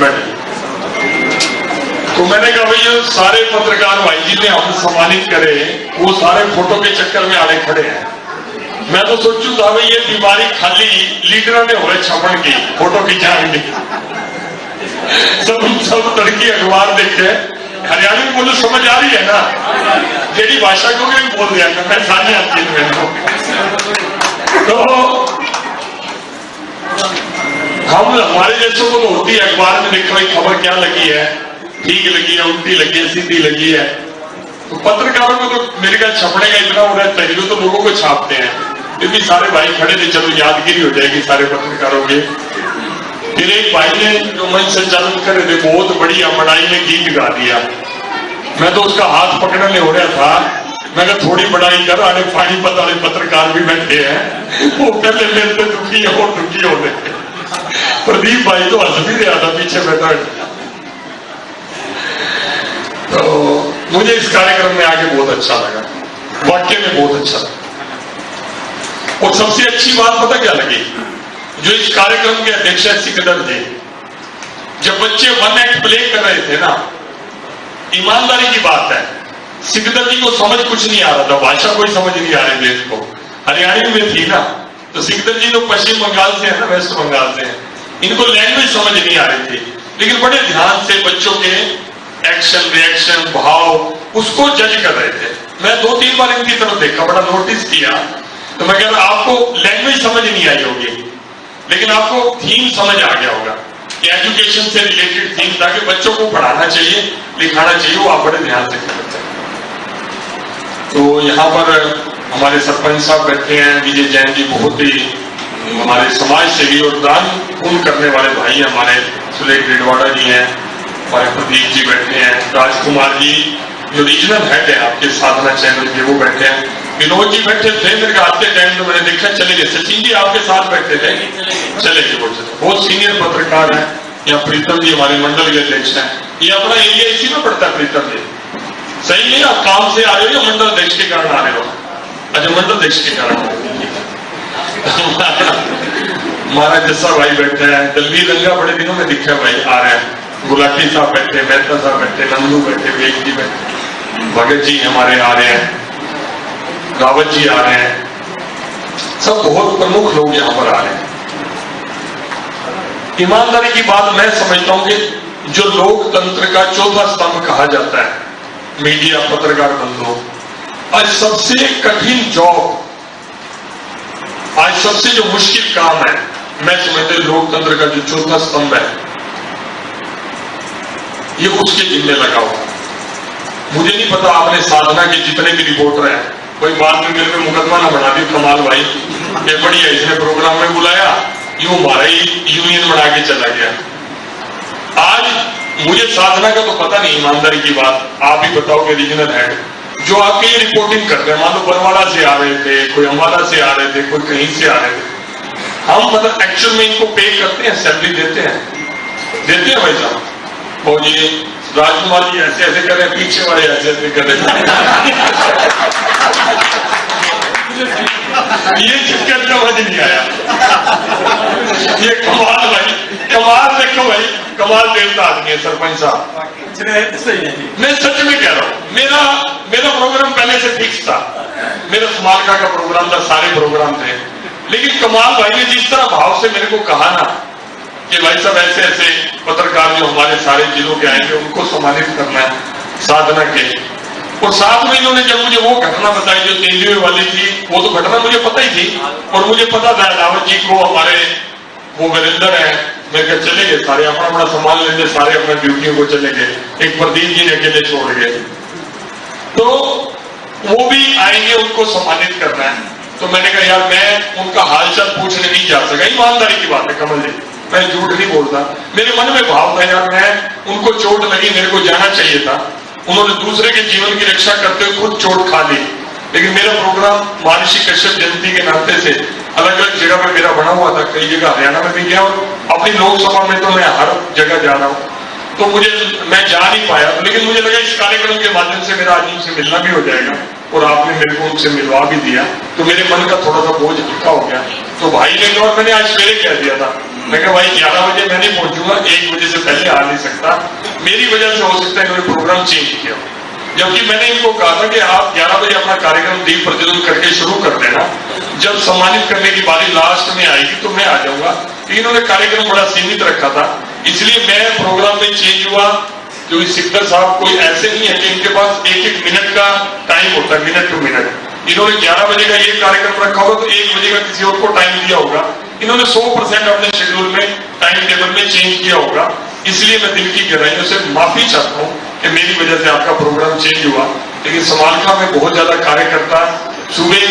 बैठो। तो मैंने कहा भाई ये सारे पत्रकार भाई जी ने हम सम्मानित करे, वो सारे फोटो के चक्कर में आड़े खड़े हैं। मैं तो सोचू था भाई ये बीमारी खाली लीडरों ने हो छपन की, फोटो खिंचाने की। सब तड़की अखबार देखे, हरियाणवी बोलो समझ आ रही है ना, जेडी भाषा को भी बोल दिया मैं सामने आती हूँ। तो हम हमारे जैसों को तो होती है अखबार में देखो भाई खबर क्या लगी है, ठीक लगी है, उल्टी लगी है, सीधी लगी है। तो पत्रकारों को तो मेरे ख्याल छपने का इतना हो रहा है, तहरीरों तो लोगों को छापते हैं। फिर भी सारे भाई खड़े थे, चलो यादगिरी हो जाएगी सारे पत्रकारों की। फिर एक भाई ने जो मंच संचालन कर रहे थे, बहुत बढ़िया मनाई में गीत गा दिया। मैं तो उसका हाथ पकड़ने हो रहा था, मैं कहा थोड़ी बड़ाई कर, आने पानीपत वाले पत्रकार भी बैठे हैं, वो पहले मेरे से दुखी है और दुखी होने। प्रदीप भाई तो हंस भी रहा था पीछे बैठा। तो मुझे इस कार्यक्रम में आके बहुत अच्छा लगा, वाकई में बहुत अच्छा लगा। और सबसे अच्छी बात पता क्या लगी, जो इस कार्यक्रम के अध्यक्ष है सिकंदर जी, जब बच्चे वन एक्ट प्ले कर रहे थे ना, ईमानदारी की बात है, सिकंदर जी को समझ कुछ नहीं आ रहा था, भाषा कोई समझ नहीं आ रही थी इसको, हरियाणवी में थी ना, तो सिकंदर जी तो पश्चिम बंगाल से है ना, वेस्ट बंगाल से है, इनको लैंग्वेज समझ नहीं आ रही थी, लेकिन बड़े ध्यान से बच्चों के एक्शन रिएक्शन भाव उसको जज कर रहे थे। मैं 2-3 बार इनकी तरफ देखा, बड़ा नोटिस किया, तो मैं कह रहा आपको लैंग्वेज समझ नहीं आई होगी, लेकिन आपको थीम समझ आ गया होगा कि एजुकेशन से रिलेटेड थीम, ताकि बच्चों को पढ़ाना चाहिए लिखाना चाहिए, वो आप बड़े ध्यान से करते हैं। तो यहाँ पर हमारे सरपंच साहब बैठे हैं, विजय जैन जी बहुत ही हमारे समाज सेवी और दान पूर्ण करने वाले भाई हैं, हमारे सुलेख रेडवाड़ा जी हैं, हमारे प्रदीप जी बैठे हैं, राजकुमार जी जो रीजनल हेड है आपके साधना चैनल के वो बैठे हैं, विनोद जी बैठे थे मेरे आते टाइम तो मैंने देखा चले गए, सचिन जी आपके साथ बैठे थे, चले गए, बहुत सीनियर पत्रकार है। यहाँ प्रीतम जी हमारे मंडल के अध्यक्ष हैं, ये अपना एरिया इसी में पड़ता है। प्रीतम जी सही नहीं, आप काम से आ रहे हो या मंडल अध्यक्ष के कारण आ रहे हो? अच्छा मंडल अध्यक्ष के कारण हमारा जस्सा भाई बैठे हैं, दलवीर रंगा बड़े दिनों में दिखा भाई आ रहे हैं, गुलाटी साहब बैठे, मेहता साहब बैठे, नंदू बैठे, वेग जी बैठे, भगत जी हमारे आ रहे हैं, रावत जी आ रहे हैं, सब बहुत प्रमुख लोग यहाँ पर आ रहे हैं। ईमानदारी की बात मैं समझता हूं कि जो लोकतंत्र का चौथा स्तंभ कहा जाता है, मीडिया पत्रकार बंधु, आज सबसे कठिन जॉब, आज सबसे जो मुश्किल काम है, मैं समझता हूं लोकतंत्र का जो चौथा स्तंभ है ये उसके जिम्मे लगा हुआ। मुझे नहीं पता आपने साधना के जितने भी रिपोर्टर हैं, कोई बात में मेरे पे मुकदमा ना बना दी कमाल भाई, ये बढ़िया इसने प्रोग्राम में बुलाया, यूं हमारा ही यूनियन बना के चला गया। आज मुझे साधना का तो पता नहीं, ईमानदारी की बात आप ही बताओगे, रीजनल हेड जो आपके ये रिपोर्टिंग करते हैं, मान लो बरवाड़ा से आ रहे थे, कोई अम्बाला से आ रहे थे, कोई कहीं से आ रहे थे, हम मतलब एक्चुअल में इनको पे करते हैं, सैलरी देते हैं भाई साहब। और ये राजकुमार जी ऐसे ऐसे कर रहे हैं, पीछे वाले ऐसे ऐसे कर रहे हैं, ये चक्कर समझ नहीं आया। ये कमाल भाई, कमाल देखो भाई, कमाल देवता आदमी है सरपंच साहब, मैं सच में कह रहा हूं। मेरा प्रोग्राम पहले से फिक्स था, मेरा स्मारका का प्रोग्राम था, सारे प्रोग्राम थे, लेकिन कमाल भाई ने जिस तरह भाव से मेरे को कहा ना कि भाई साहब ऐसे ऐसे पत्रकार जो हमारे सारे जिलों के आएंगे उनको सम्मानित करना है साधना के, और साथ में इन्होंने जब मुझे वो घटना बताई जो तेंदुए वाली थी, वो तो घटना मुझे पता ही थी, और मुझे पता था रावत जी को हमारे वो वीरेंद्र है, मैं क्या चले गए सारे अपना अपना संभाल लेते, सारे अपने ड्यूटियों को चले गए, एक प्रदीप जी ने अकेले छोड़ गए, तो वो भी आएंगे, उनको सम्मानित करना है। तो मैंने कहा यार मैं उनका हालचाल पूछने नहीं जा सका, ईमानदारी की बात है कमल जी, मैं झूठ नहीं बोलता, मेरे मन में भाव था यार मैं उनको चोट लगी, मेरे को जाना चाहिए था, उन्होंने दूसरे के जीवन की रक्षा करते हुए खुद चोट खा ली, लेकिन मेरा प्रोग्राम महर्षि कश्यप जयंती के नाते से अलग अलग जगह पे मेरा बना हुआ था, कई जगह हरियाणा में भी गया और अपनी लोकसभा में तो मैं हर जगह जा रहा हूँ, तो मैं जा नहीं पाया, लेकिन मुझे लगा इस कार्यक्रम के माध्यम से मेरा आज उनसे मिलना भी हो जाएगा, और आपने मेरे को उनसे मिलवा भी दिया, तो मेरे मन का थोड़ा सा बोझ हल्का हो गया। तो भाई ने कहा, मैंने आज सवेरे कह दिया था, मैं कहा भाई 11 बजे मैं नहीं पहुंचूंगा, 1 बजे से पहले आ नहीं सकता, मेरी वजह से हो सकता है इन्होंने प्रोग्राम चेंज किया, जबकि मैंने इनको कहा था कि आप 11 बजे अपना कार्यक्रम दीप प्रज्वलन करके शुरू कर देना, जब सम्मानित करने की बारी लास्ट में आएगी तो मैं आ जाऊंगा। इन्होंने कार्यक्रम बड़ा सीमित रखा था, इसलिए मैं प्रोग्राम में चेंज हुआ, क्योंकि सिकंदर साहब कोई ऐसे नहीं है कि इनके पास 1-1 मिनट का टाइम होता है, मिनट टू मिनट। इन्होंने 11 बजे का ये कार्यक्रम रखा होगा तो 1 बजे का किसी और को टाइम दिया होगा, इन्होंने 100% अपने शेड्यूल में टाइम टेबल में चेंज किया होगा, इसलिए मैं दिल की गहराइयों से माफी चाहता हूँ कि मेरी वजह से आपका प्रोग्राम चेंज हुआ। लेकिन समालखा में बहुत ज्यादा कार्यकर्ता सुबह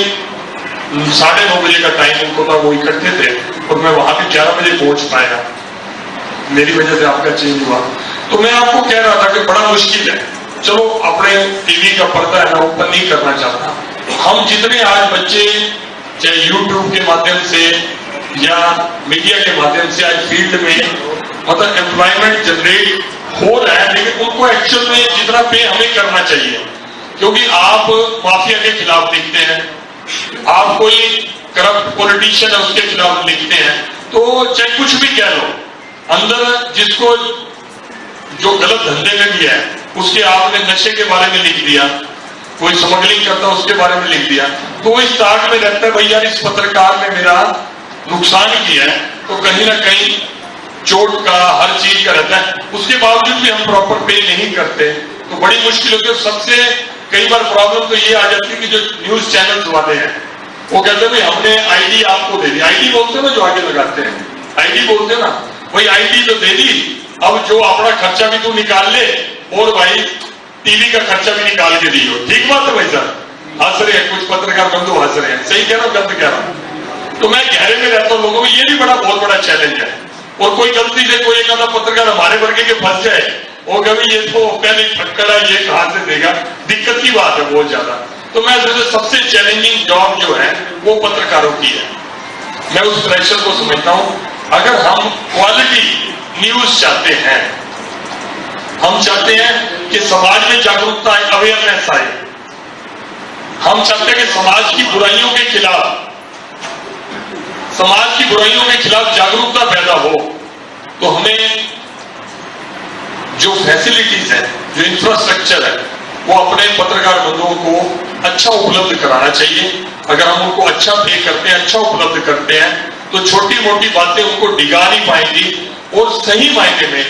9:30 बजे का टाइम उनको था, वो इकट्ठे थे और मैं वहां पे 11 बजे पहुंच पाया, मेरी वजह से आपका चेंज हुआ। तो मैं आपको कह रहा था कि बड़ा मुश्किल है, चलो अपने टीवी का पर्दा है ना ओपन नहीं करना चाहता। हम जितने आज बच्चे चाहे यूट्यूब के माध्यम से या मीडिया के माध्यम से आज फील्ड में मतलब एम्प्लॉयमेंट जनरेट हो रहा है, लेकिन उनको एक्चुअल में जितना पे हमें करना चाहिए, क्योंकि आप माफिया के खिलाफ लिखते हैं, आप कोई करप्ट पॉलिटिशियन है उसके खिलाफ लिखते हैं, तो चाहे कुछ भी कह लो, अंदर जिसको जो गलत धंधे में भी है उसके आपने नशे के बारे में लिख दिया, कोई स्मगलिंग करता है उसके बारे में लिख दिया, तो इस ताक में लगता है भाई यार इस पत्रकार ने मेरा नुकसान किया है, तो कहीं ना कहीं चोट का हर चीज का रहता है। उसके बावजूद भी हम प्रॉपर पे नहीं करते तो बड़ी मुश्किल होती है। सबसे कई बार प्रॉब्लम तो ये आ जाती है कि जो न्यूज चैनल्स वाले हैं वो कहते हैं हमने आईडी आपको दे दी, आईडी बोलते हैं ना जो आगे लगाते हैं, आईडी बोलते हैं ना, वही आईडी तो दे दी, अब जो अपना खर्चा भी तू निकाल ले और भाई टीवी का खर्चा भी निकाल के दियो। ठीक बात है भाई साहब, हंस रहे हैं कुछ पत्रकार बंधु हंस रहे हैं, सही कह रहा हूँ गलत कह रहा हूँ? तो मैं गहरे में रहता हूँ, लोगों में ये भी बहुत बड़ा चैलेंज है। और कोई गलती से कोई एक आधा पत्रकार हमारे वर्ग के फंस जाए और कभी ये तो पहले फटकड़ा ये कहां से देगा, दिक्कत की बात है बहुत ज्यादा। तो मैं सबसे चैलेंजिंग जॉब जो है वो पत्रकारों की है। मैं उस प्रेशर को समझता हूं। अगर हम क्वालिटी न्यूज चाहते हैं, हम चाहते हैं कि समाज में जागरूकता आए, अवेयरनेस आए, हम चाहते हैं कि समाज की बुराइयों के खिलाफ जागरूकता पैदा हो, तो हमें जो फैसिलिटीज है, जो इंफ्रास्ट्रक्चर है, वो अपने पत्रकार बंधुओं को अच्छा उपलब्ध कराना चाहिए। अगर हम उनको अच्छा पे करते हैं, अच्छा उपलब्ध करते हैं, तो छोटी मोटी बातें उनको डिगा नहीं पाएंगी और सही मायने में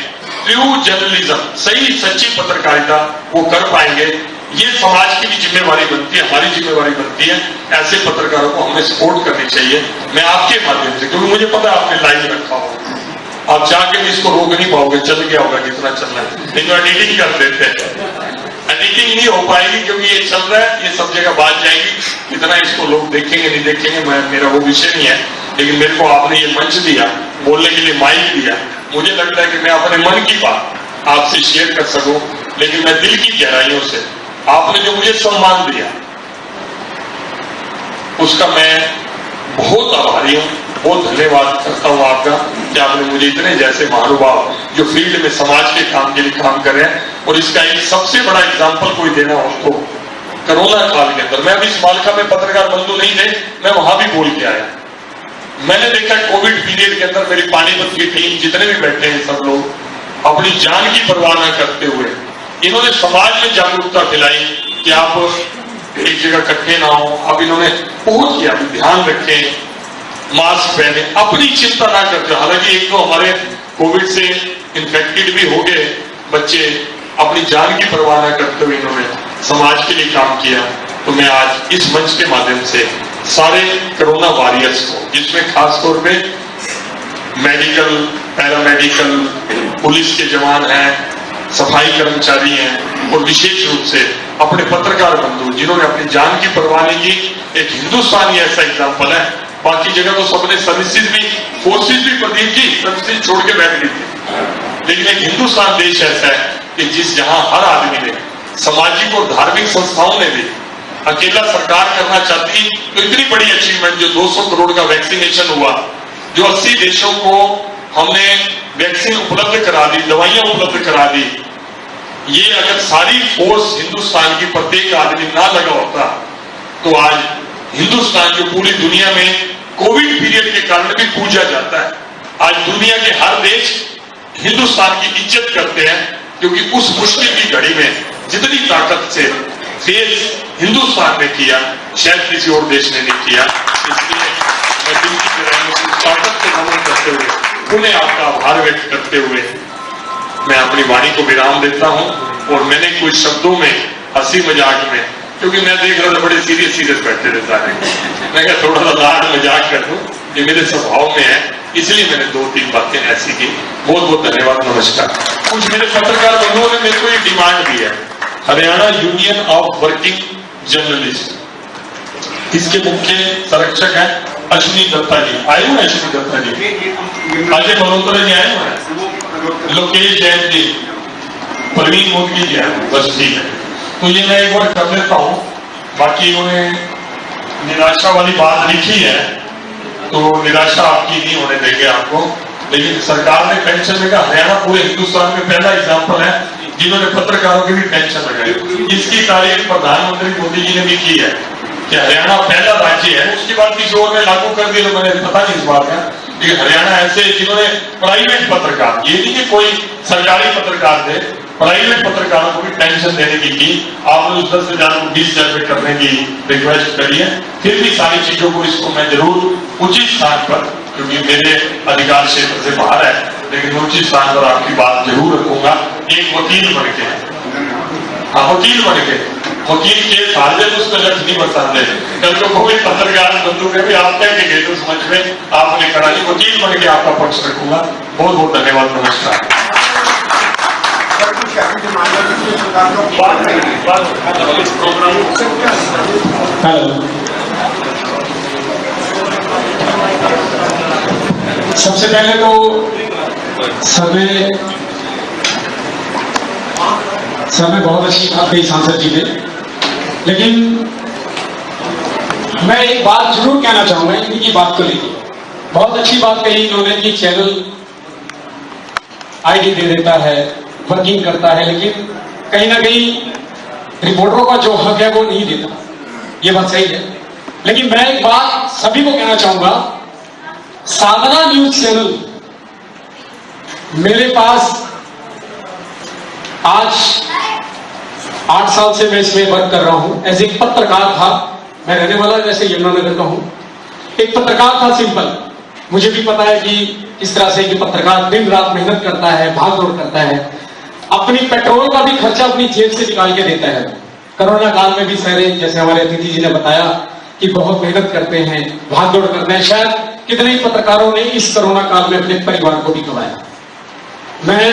ट्रू जर्नलिज्म, सही सच्ची पत्रकारिता वो कर पाएंगे। ये समाज की भी जिम्मेवारी बनती है, हमारी जिम्मेवारी बनती है। ऐसे पत्रकारों को हमें सपोर्ट करनी चाहिए। मैं आपके माध्यम से, क्योंकि मुझे पता है आपने लाइव रखा होगा, आप चाह भी इसको रोक नहीं पाओगे, चल गया होगा जितना चलना है, नहीं तो एडिटिंग कर देते हैं। एडिटिंग नहीं हो पाएगी क्योंकि ये चल रहा है, ये सब जगह बात जाएगी, कितना इसको लोग देखेंगे नहीं देखेंगे मेरा वो विषय नहीं है। लेकिन मेरे को आपने ये मंच दिया, बोलने के लिए माइक दिया, मुझे लगता है कि मैं अपने मन की बात आपसे शेयर कर सकूं। लेकिन मैं दिल की गहराइयों से आपने जो मुझे सम्मान दिया उसका मैं बहुत आभारी हूं, बहुत धन्यवाद करता हूं आपका कि आपने मुझे इतने जैसे महानुभाव जो फील्ड में समाज के काम के लिए काम कर रहे हैं। और इसका एक सबसे बड़ा एग्जाम्पल कोई देना हो तो कोरोना काल के अंदर, मैं अभी इस मालका में पत्रकार बंधु नहीं थे, मैं वहां भी बोल के आया। मैंने देखा कोविड पीरियड के अंदर मेरी पानीपत की टीम जितने भी बैठे हैं सब लोग अपनी जान की परवाह न करते हुए इन्होंने समाज में जागरूकता फैलाई कि आप एक जगह इकट्ठे ना हो। अब इन्होंने बहुत किया, ध्यान रखें, मास्क पहने, अपनी चिंता ना करते। हालांकि एक तो हमारे कोविड से इन्फेक्टेड भी हो गए बच्चे, अपनी जान की परवाह न करते हुए इन्होंने समाज के लिए काम किया। तो मैं आज इस मंच के माध्यम से सारे कोरोना वॉरियर्स को, जिसमें खासतौर पे मेडिकल, पैरामेडिकल, पुलिस के जवान हैं, सफाई कर्मचारी हैं, और विशेष रूप से अपने पत्रकार बंधु जिन्होंने अपनी जान की परवाह नहीं की। एक हिंदुस्तान ही ऐसा एग्जाम्पल है, बाकी जगह तो सबने सर्विसेज भी, फोर्सेज भी प्रदीप जी सर्विसेज छोड़ के बैठ गई थी, लेकिन एक हिंदुस्तान देश ऐसा है कि जहां हर आदमी ने, सामाजिक और धार्मिक संस्थाओं ने भी, अकेला सरकार करना चाहती तो इतनी बड़ी अचीवमेंट जो 200 करोड़ का वैक्सीनेशन हुआ, जो 80 देशों को हमने वैक्सीन उपलब्ध करा दी, दवाइयां उपलब्ध करा दी, ये अगर सारी फोर्स हिंदुस्तान की प्रत्येक आदमी ना लगा होता तो आज हिंदुस्तान जो पूरी दुनिया में कोविड पीरियड के कारण भी पूजा जाता है, आज दुनिया के हर देश हिंदुस्तान की इज्जत करते हैं, क्योंकि उस मुश्किल की घड़ी में जितनी ताकत से फेस हिंदुस्तान ने किया शायद किसी और देश ने नहीं किया। इसलिए मैं दिल की गहराइयों से उस ताकत को नमन करते हुए, उन्हें आपका आभार व्यक्त करते हुए मैं अपनी वाणी को विराम देता हूं। और मैंने कुछ शब्दों में, हंसी मजाक में, क्योंकि मैं देख रहा था बड़े सीरियस बैठे थे सारे, मैं क्या थोड़ा सा लाड मजाक कर दूं, ये मेरे स्वभाव में है, इसलिए मैंने 2-3 बातें ऐसी की। बहुत बहुत धन्यवाद, नमस्कार। कुछ मेरे पत्रकार बंधुओं ने मेरे को ये डिमांड दी है, Haryana union of working journalist, इसके मुख्य संरक्षक हैं अश्विनी दत्ता जी। आए हुए अश्विनी दत्ता जी, अजय मल्होत्रा जी आए हुए हैं, लोकेश जैन जी, प्रवीण मोदी जी है, बस ठीक है। तो ये मैं एक बार कर लेता हूँ। बाकी उन्हें निराशा वाली बात लिखी है, तो निराशा आपकी नहीं होने देंगे आपको। लेकिन सरकार ने पेंशन में कहा, हरियाणा पूरे हिंदुस्तान में पहला एग्जाम्पल है जिन्होंने पत्रकारों की भी पेंशन लगाई। इसकी तारीफ प्रधानमंत्री मोदी जी ने भी की है कि हरियाणा पहला राज्य है। उसके बाद किसी और ने लागू कर दिया तो मैंने पता नहीं इस बात है, लेकिन हरियाणा ऐसे जिन्होंने प्राइवेट पत्रकार, ये नहीं कि कोई सरकारी पत्रकार थे, प्राइवेट पत्रकारों को भी पेंशन देने की आपने उस 10,000 को 20,000 रुपए करने की रिक्वेस्ट करी है। फिर भी सारी चीजों को इसको मैं जरूर उचित स्थान पर, क्योंकि मेरे अधिकार क्षेत्र से बाहर है, लेकिन उचित स्थान पर आपकी बात जरूर रखूंगा। एक वकील बन के, हाँ वकील बन के, वकील के फायदे उसको लक्ष्य नहीं बरसाते। कल को कोई पत्रकार बंधु ने भी आप कह के गए तो समझ में आपने करा, वकील बन के आपका पक्ष रखूंगा। बहुत बहुत धन्यवाद, नमस्कार। हेलो, सबसे पहले तो सर ने बहुत अच्छी बात कही सांसद जी ने, लेकिन मैं एक बात जरूर कहना चाहूंगा इनकी बात को लेकर। बहुत अच्छी बात कही इन्होंने कि चैनल आईडी दे देता है, वर्किंग करता है, लेकिन कहीं ना कहीं रिपोर्टरों का जो हक है वो नहीं देता। ये बात सही है, लेकिन मैं एक बात सभी को कहना चाहूंगा, साधना न्यूज चैनल मेरे पास आज 8 साल से मैं इसमें वर्क कर रहा हूं। एज एक पत्रकार था, मैं रहने वाला वैसे यमुनानगर का हूं, एक पत्रकार था सिंपल। मुझे भी पता है कि किस तरह से कि पत्रकार दिन रात मेहनत करता है, भाग दौड़ करता है, अपनी पेट्रोल का भी खर्चा अपनी जेब से निकाल के देता है। कोरोना काल में भी सारे, जैसे हमारे अतिथि जी ने बताया कि बहुत मेहनत करते हैं, भाग दौड़ करते हैं। शायद कितने ही पत्रकारों ने इस कोरोना काल में अपने परिवार को भी गंवाया। मैं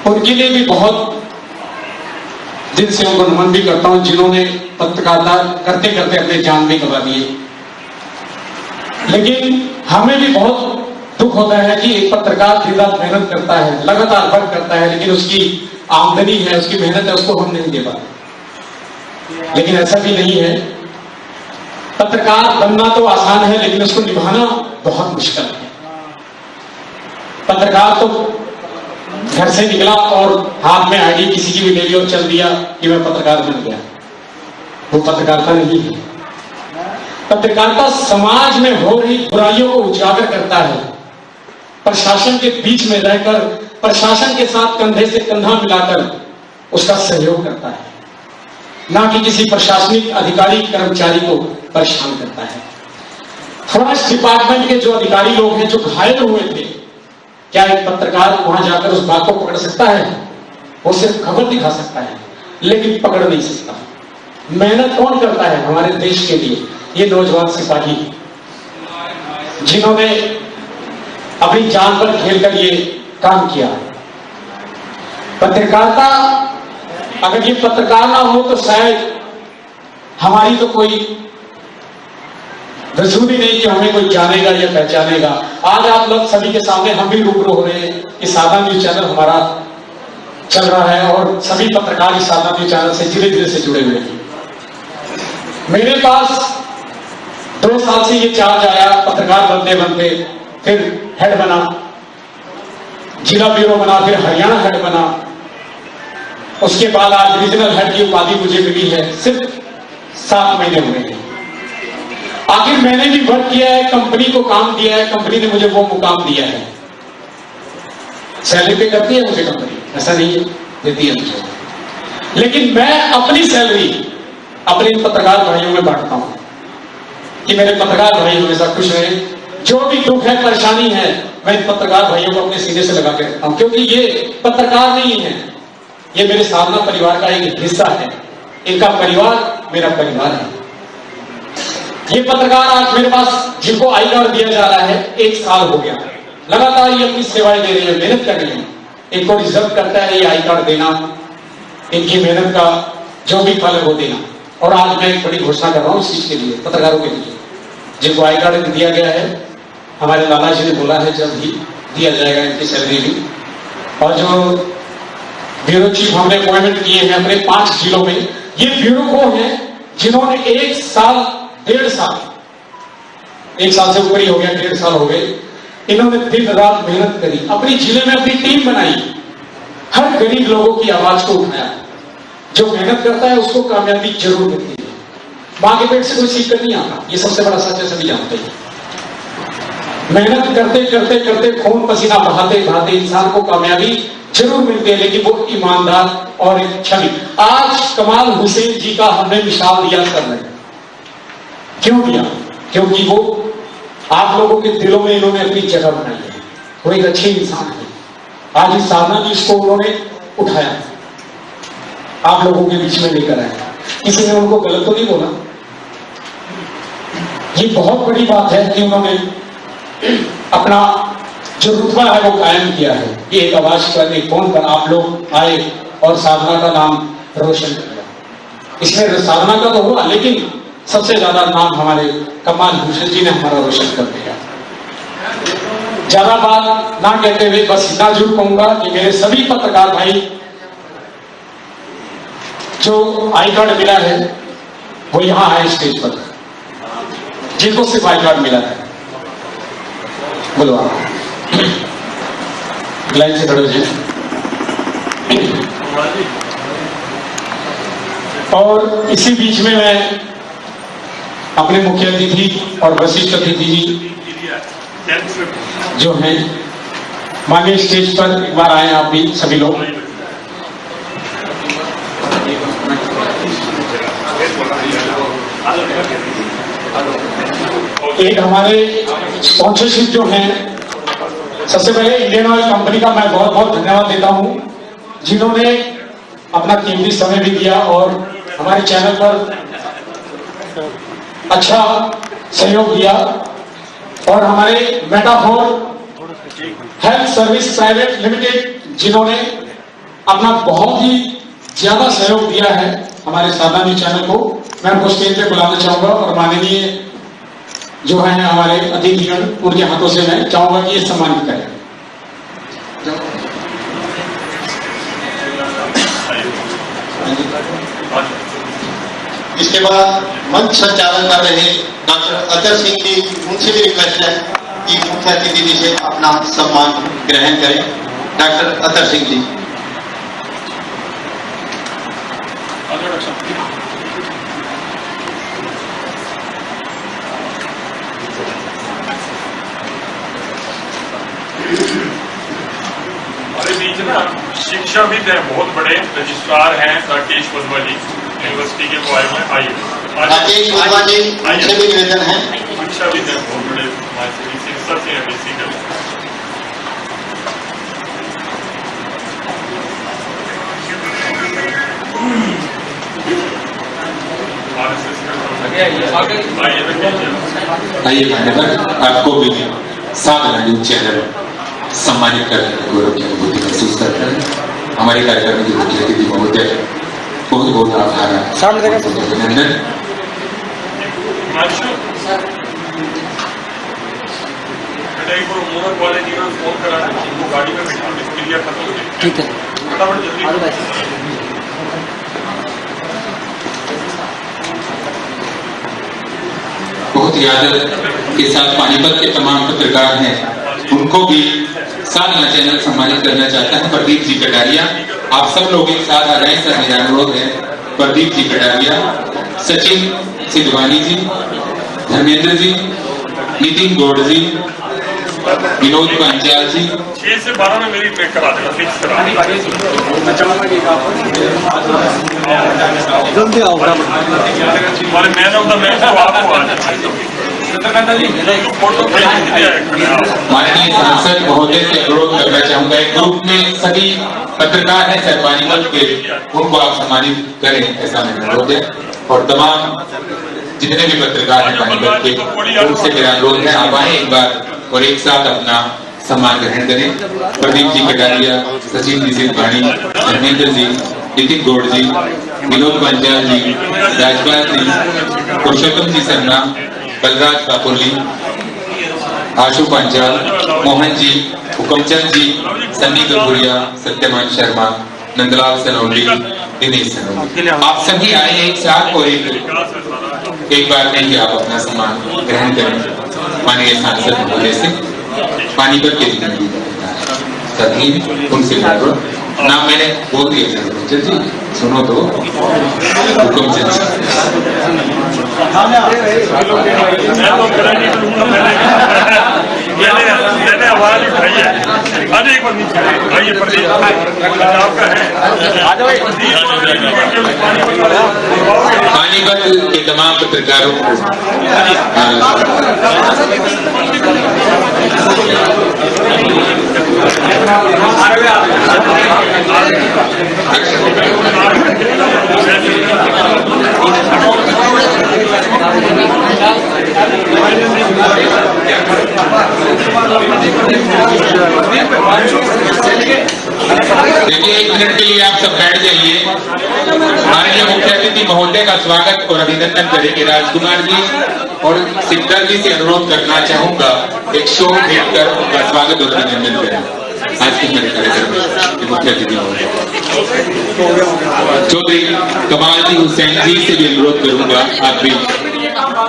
उनके लिए भी बहुत दिल से उनको नमन भी करता हूं, जिन्होंने पत्रकारिता करते करते अपने जान भी गंवा दिए। लेकिन हमें भी बहुत दुख होता है कि एक पत्रकार दिन रात मेहनत करता है, लगातार वर्क करता है, लेकिन उसकी आमदनी है, उसकी मेहनत है, उसको हम नहीं दे पाते। लेकिन ऐसा भी नहीं है, पत्रकार बनना तो आसान है, लेकिन उसको निभाना बहुत मुश्किल है। पत्रकार तो घर से निकला और हाथ में आईडी किसी की भी ले ली और चल दिया कि मैं पत्रकार बन गया, वो पत्रकारिता नहीं है। पत्रकारिता समाज में हो रही बुराइयों को उजागर करता है, प्रशासन के बीच में रहकर, प्रशासन के साथ कंधे से कंधा मिलाकर उसका सहयोग करता है, ना कि किसी प्रशासनिक अधिकारी कर्मचारी को परेशान करता है। फॉरेस्ट डिपार्टमेंट के जो अधिकारी लोग हैं जो घायल हुए थे, क्या एक पत्रकार वहां जाकर उस बात को पकड़ सकता है? वो सिर्फ खबर दिखा सकता है, लेकिन पकड़ नहीं सकता। मेहनत कौन करता है हमारे देश के लिए? ये नौजवान सिपाही जिन्होंने अपनी जान पर खेलकर ये काम किया। पत्रकारिता, अगर ये पत्रकार ना हो तो शायद हमारी तो कोई वजूद ही नहीं कि हमें कोई जानेगा या पहचानेगा। आज आप लोग सभी के सामने हम भी रूबरू हो रहे हैं कि साधना न्यूज चैनल हमारा चल रहा है और सभी पत्रकार इस साधना न्यूज चैनल से धीरे धीरे से जुड़े हुए हैं। मेरे पास 2 साल से ये चार्ज आया, पत्रकार बनते बनते फिर हेड बना, जिला ब्यूरो बना, फिर हरियाणा हेड बना, उसके बाद आज रीजनल हेड की उपाधि मुझे मिली है। सिर्फ 7 महीने हुए हैं। आखिर मैंने भी वर्क किया है, कंपनी को काम दिया है, कंपनी ने मुझे वो मुकाम दिया है। सैलरी पे करती है मुझे कंपनी, ऐसा नहीं है, देती है मुझे, लेकिन मैं अपनी सैलरी अपने पत्रकार भाइयों में बांटता हूं कि मेरे पत्रकार भाई हमेशा खुश रहे। जो भी दुख है, परेशानी है, मैं इन पत्रकार भाइयों को अपने सीने से लगा के रखता हूं, क्योंकि ये पत्रकार नहीं है, ये मेरे साधना परिवार का एक हिस्सा है। इनका परिवार मेरा परिवार है। ये पत्रकार आज मेरे पास जिनको आई कार्ड दिया जा रहा है, 1 साल हो गया, लगातार ये अपनी सेवाएं दे रही है, मेहनत कर रही है। इनको डिजर्व करता है ये आई कार्ड देना, इनकी मेहनत का जो भी फल है वो देना। और आज मैं एक बड़ी घोषणा कर रहा हूं इस चीज के लिए, पत्रकारों के लिए, जिनको आई कार्ड दिया गया है, हमारे लाला जी ने बोला है जल्द ही दिया जाएगा इनकी सैलरी भी। और जो ब्यूरो चीफ हमने अपॉइंटमेंट किए हैं अपने 5 जिलों में। ये ब्यूरो वो हैं जिन्होंने 1 साल 1.5 साल, 1 साल से ऊपर ही हो गया, 1.5 साल हो गए, इन्होंने दिन रात मेहनत करी, अपनी जिले में अपनी टीम बनाई, हर गरीब लोगों की आवाज को उठाया। जो मेहनत करता है उसको कामयाबी जरूर मिलती है, मां के पेट से कोई सीख कर नहीं आता, ये सबसे बड़ा सच है, सभी जानते हैं। मेहनत करते करते करते खून पसीना बहाते बहाते इंसान को कामयाबी जरूर मिलती है, लेकिन वो ईमानदार और एक छवि। आज कमाल हुसैन जी का हमने मिसाल दिया कर रहे हैं। क्यों दिया? क्योंकि वो आप लोगों के दिलों में इन्होंने अपनी जगह बनाई है, वो एक अच्छे इंसान है। आज इस साधना जी इसको उन्होंने उठाया, आप लोगों के बीच में लेकर आए, किसी ने उनको गलत तो नहीं बोला। ये बहुत बड़ी बात है कि उन्होंने अपना जो रुतबा है वो कायम किया है। ये एक आवाज पर, एक फोन पर आप लोग आए और साधना का नाम रोशन किया। इसमें साधना का तो हुआ, लेकिन सबसे ज्यादा नाम हमारे कमाल हुसैन जी ने हमारा रोशन कर दिया। ज्यादा बात ना कहते हुए बस इतना जरूर कहूंगा कि मेरे सभी पत्रकार भाई जो आई कार्ड मिला है वो यहां आए स्टेज पर, जिनको सिर्फ आई कार्ड मिला है, बोलो आप लाइन से खड़े हो जाइए। और इसी बीच में मैं अपने मुख्य अतिथि और वरिष्ठ अतिथि जी जो हैं माननीय स्टेज पर एक बार आए, आप भी सभी लोग। एक हमारे स्पॉन्सरशिप जो है, सबसे पहले इंडियन ऑयल कंपनी का मैं बहुत बहुत धन्यवाद देता हूं, जिन्होंने अपना कीमती समय भी दिया और हमारे चैनल पर अच्छा सहयोग दिया। और हमारे metaphor health service private limited, जिन्होंने अपना बहुत ही ज्यादा सहयोग दिया है हमारे साधना जी चैनल को, मैं उनको स्टेज पे बुलाना चाहूंगा और माननीय जो है हमारे अतिथिगण, उनके हाथों से मैं चाहूंगा कि ये सम्मानित करें। इसके बाद मंच संचालन कर रहे डॉक्टर अतर सिंह जी, उनसे भी रिक्वेस्ट है कि मुख्य अतिथि जी से अपना सम्मान ग्रहण करें। डॉक्टर अतर सिंह जी। हमारे बीच ना शिक्षाविद हैं, बहुत बड़े रजिस्ट्रार हैं राकेश वधवा जी, यूनिवर्सिटी के वो आए हुए। आइए राकेश वधवा जी, उनसे भी निवेदन है। शिक्षाविद हैं, बहुत बड़े रिसर्च से एमएससी कर आइए मान्यवर, आपको भी साधना न्यूज चैनल सम्मानित करने में गौरव की अनुभूति महसूस करते हैं। हमारे कार्यक्रम की मुख्य अतिथि महोदय बहुत बहुत आभार है, अभिनंदन। फोन करा गाड़ी में बैठा, क्रिया खत्म हो गई। ठीक है, फटाफट जल्दी। बहुत ही आदर के साथ पानीपत के तमाम पत्रकार हैं, उनको भी साधना चैनल सम्मानित करना चाहता है। प्रदीप जी कटारिया, आप सब लोग एक साथ आ जाएं, सर मेरा अनुरोध है। प्रदीप जी कटारिया, सचिन सिद्धवानी जी, धर्मेंद्र जी, नितिन गौड़ जी, विनोद पांचाल जी। 6 से 12 में मेरी ट्रेक करा देगा, फिक्स करा जल्दी आओ। हमारे मैन ऑफ द मैच तो आपको आ माननीय सांसद महोदय से अनुरोध करना चाहूंगा, एक ग्रुप में सभी पत्रकार हैं सर पानीपत के, उनको आप सम्मानित करें, ऐसा मेरा अनुरोध है। और तमाम जितने भी पत्रकार हैं पानीपत के, उनसे मेरा अनुरोध है आप आए एक बार और एक साथ अपना सम्मान ग्रहण करें। प्रदीप जी कटारिया, सचिन जी सिद्धवानी, धर्मेंद्र जी, नितिन गौड़ जी, विनोद पांचाल जी, राजपाल जी, पुरुषोत्तम जी शर्मा, बलराज कापुरली, आशु पांचाल, मोहन जी, हुकमचंद जी, सन्नी गंगुरिया, सत्यमान शर्मा, नंदलाल सनौली, दिनेश सनौली, आप सभी आए हैं एक साथ और एक बार में ही आप अपना सम्मान ग्रहण करें। माननीय सांसद महोदय से पानीपत के जितने सभी उनसे नाम मैंने बोल दिया था जी, सुनो तो हुक्म से आवाज उठाइए। अरे एक बार नीचे आइए, पानीपत के तमाम पत्रकारों को देखिए, 1 मिनट के लिए आप सब बैठ जाइए। माननीय मुख्य अतिथि महोदय का स्वागत और अभिनंदन करेंगे। राजकुमार जी और सिद्धर जी से अनुरोध करना चाहूंगा, एक शो भेंट कर उनका स्वागत और अभिनंदन करें। आज के मेरे कार्यक्रम में मुख्य अतिथि महोदय चौधरी कमाल जी हुसैन जी से भी अनुरोध करूंगा, आप भी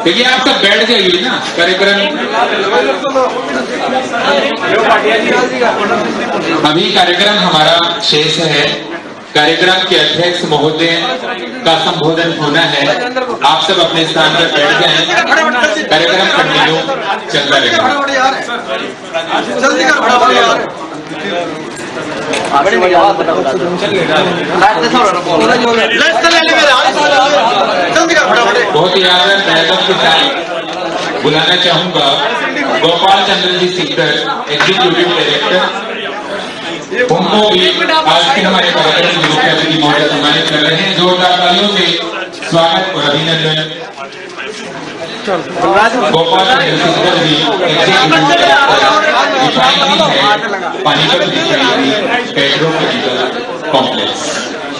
देखिए। आप सब बैठ जाइए ना। कार्यक्रम अभी कार्यक्रम हमारा शेष है। कार्यक्रम के अध्यक्ष महोदय का संबोधन होना है। आप सब अपने स्थान पर बैठ जाएं। कार्यक्रम कंटिन्यू चलता रहेगा। बहुत ही आदर महत्व के साथ बुलाना चाहूंगा गोपाल चंद्र जी सिद्धर, एग्जीक्यूटिव डायरेक्टर। उनको भी आज के हमारे कार्यक्रम में मुख्य अतिथि महोदय सम्मानित कर रहे हैं। जोरदार तालियों से स्वागत और अभिनंदन। Gopal Chandra Sikdar ji, executive director, refinery है पानीपत रिफाइनरी पेट्रोकेमिकल कॉम्प्लेक्स।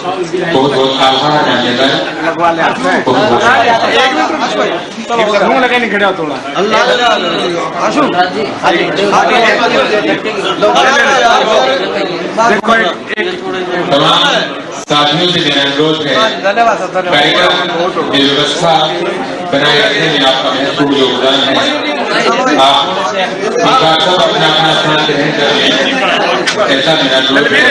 बहुत बहुत आभार मान्यवर। तमाम साथियों से मेरा अनुरोध है, कार्यक्रम की व्यवस्था बनाए रखने में आपका महत्वपूर्ण योगदान है। आप सब अपना अपना स्थान ग्रहण कर लें, ऐसा मेरा अनुरोध है।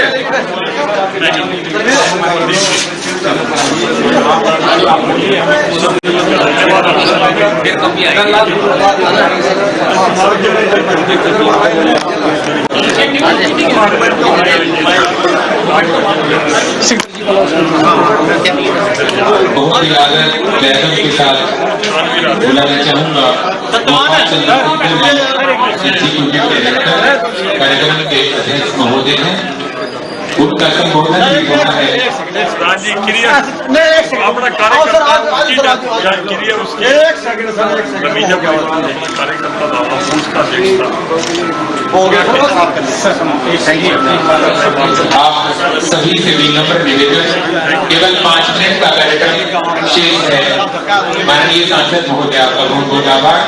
बहुत ही आदर महत्व के साथ बुलाना चाहूंगा गोपाल चंद्र एग्जीक्यूटिव डायरेक्टर, कार्यक्रम के अध्यक्ष महोदय हैं। उनका संबोधन भी होना है। आप सभी से विनम्र निवेदन, केवल 5 मिनट का कार्यक्रम शेष है। माननीय सांसद महोदय, आपका बहुत बहुत आभार।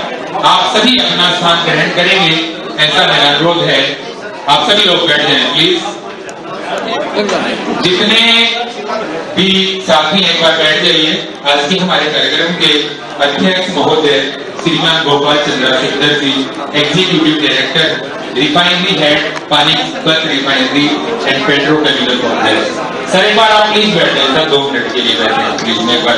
आप सभी अपना स्थान ग्रहण करेंगे, ऐसा मेरा अनुरोध है। आप सभी लोग बैठ जाएं प्लीज। जितने भी साथी एक बार बैठ जाइए। आज की हमारे कार्यक्रम के अध्यक्ष महोदय Shriman Gopal Chandra Sikdar ji, executive director, refinery head, Panipat refinery and petrochemical complex. Sir एक बार आप प्लीज बैठ जाए सर, 2 मिनट के लिए बैठे प्लीज। में एक बार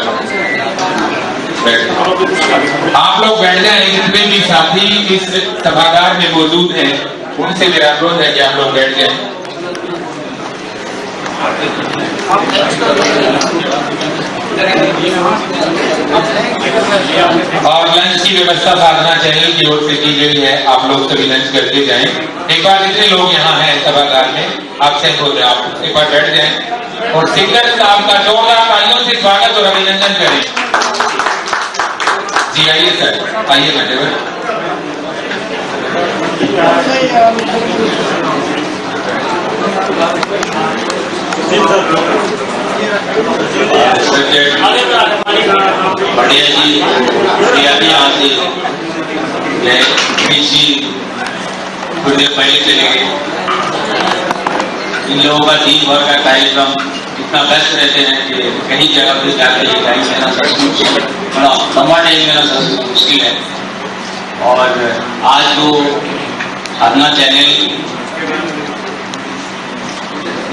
आप लोग बैठ जाए। जितने भी साथी इस सभागार में मौजूद हैं, उनसे मेरा अनुरोध है कि आप लोग बैठ जाए। और लंच की व्यवस्था साधना चाहिए की ओर से की गई है। आप लोग सभी लंच करके जाएं। एक बार जितने लोग यहाँ हैं सभागार में, आपसे बोल रहे हैं, आप एक बार बैठ जाएं और सिद्धर साहब का जोरदार तालियों से स्वागत और अभिनंदन करें। जी आइए सर, आइए मान्यवर। बढ़िया जी, पहले चले गए। इन लोगों का दिन भर का कार्यक्रम इतना व्यस्त रहते हैं कि कहीं जगह पर जाकर ये टाइम लेना सचमुच बड़ा लंबा टाइम लेना सचमुच मुश्किल है। और आज जो साधना चैनल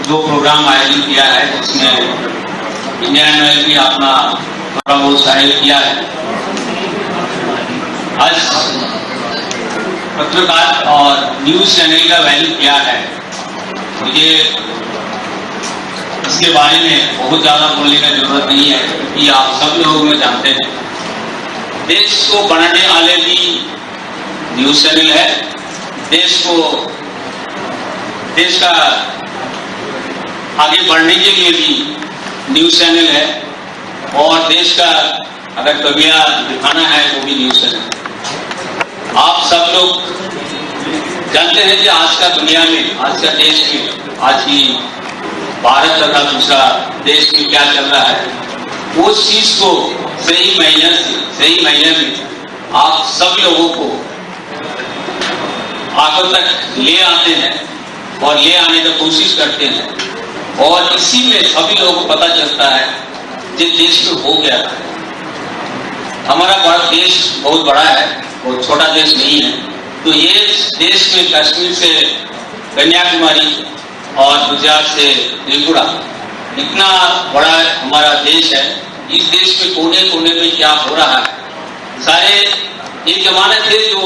जो प्रोग्राम आयोजित किया है जिसमें इंडियन ऑयल भी अपना थोड़ा बहुत सहयोग किया है। आज पत्रकार और न्यूज चैनल का वैल्यू क्या है, मुझे इसके बारे में बहुत ज्यादा बोलने की जरूरत नहीं है कि आप सब लोग में जानते हैं। देश को बनाने वाले भी न्यूज चैनल है, देश का आगे बढ़ने के लिए भी न्यूज चैनल है, और देश का अगर कमियां दिखाना है वो भी न्यूज चैनल है। आप सब लोग जानते हैं कि आज का दुनिया में, आज का देश में, आज की भारत तथा दूसरा देश में क्या चल रहा है, उस चीज को सही महीने में आप सब लोगों को आखिर तक ले आते हैं और ले आने की कोशिश करते हैं, और इसी में सभी लोगों को पता चलता है कि देश में हो गया है। हमारा भारत देश बहुत बड़ा है, बहुत छोटा देश नहीं है। तो ये देश में कश्मीर से कन्याकुमारी और गुजरात से त्रिपुरा इतना बड़ा हमारा देश है। इस देश में कोने कोने में क्या हो रहा है, सारे एक जमाने थे जो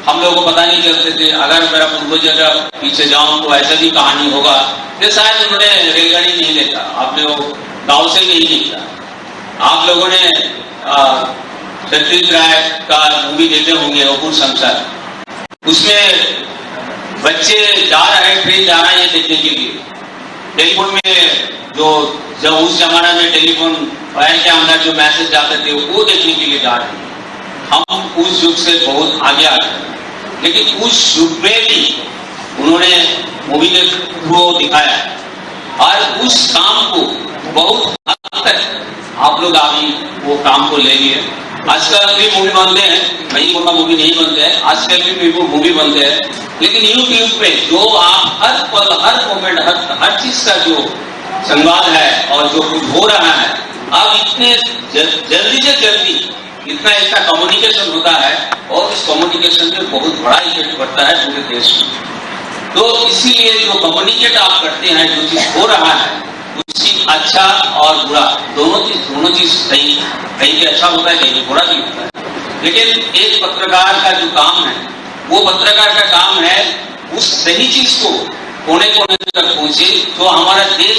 हम लोगों को पता नहीं चलते थे। अगर मेरा पूर्वज का पीछे जाऊं तो ऐसा भी कहानी होगा कि शायद उन्होंने रेलगाड़ी नहीं देखा, आप लोग गाँव से नहीं देखा। आप लोगों ने सत्यजीत राय का मूवी देखे होंगे अपूर्व संसार, उसमें बच्चे जा रहे हैं, ट्रेन जा रहा है ये देखने के लिए। टेलीफोन में जो जब उस जमाना में टेलीफोन वायर के अंदर जो मैसेज जाते थे वो देखने के लिए जा रहे हैं। हम उस युग से बहुत आगे आ गए, लेकिन उस युग में भी उन्होंने मूवी के थ्रू दिखाया, और उस काम को बहुत हद तक आप लोग अभी वो काम को ले लिए। आजकल भी मूवी बनते हैं, नहीं बोलना मूवी नहीं बनते हैं, आजकल भी मूवी बनते हैं, लेकिन यूट्यूब पे जो आप हर पल, हर मोमेंट, हर चीज का जो संवाद है और जो कुछ हो रहा है, अब इतने जल्दी से जल्दी इतना कम्युनिकेशन होता है, और इस कम्युनिकेशन में बहुत बड़ा इफेक्ट पड़ता है पूरे देश में। तो इसीलिए जो कम्युनिकेट आप करते हैं, जो चीज हो रहा है उसकी अच्छा और बुरा दोनों चीज सही, कहीं के अच्छा होता है, कहीं बुरा भी होता है। लेकिन एक पत्रकार का जो काम है, वो पत्रकार का काम है उस सही चीज को कोने कोने तक पहुंचे, तो हमारा देश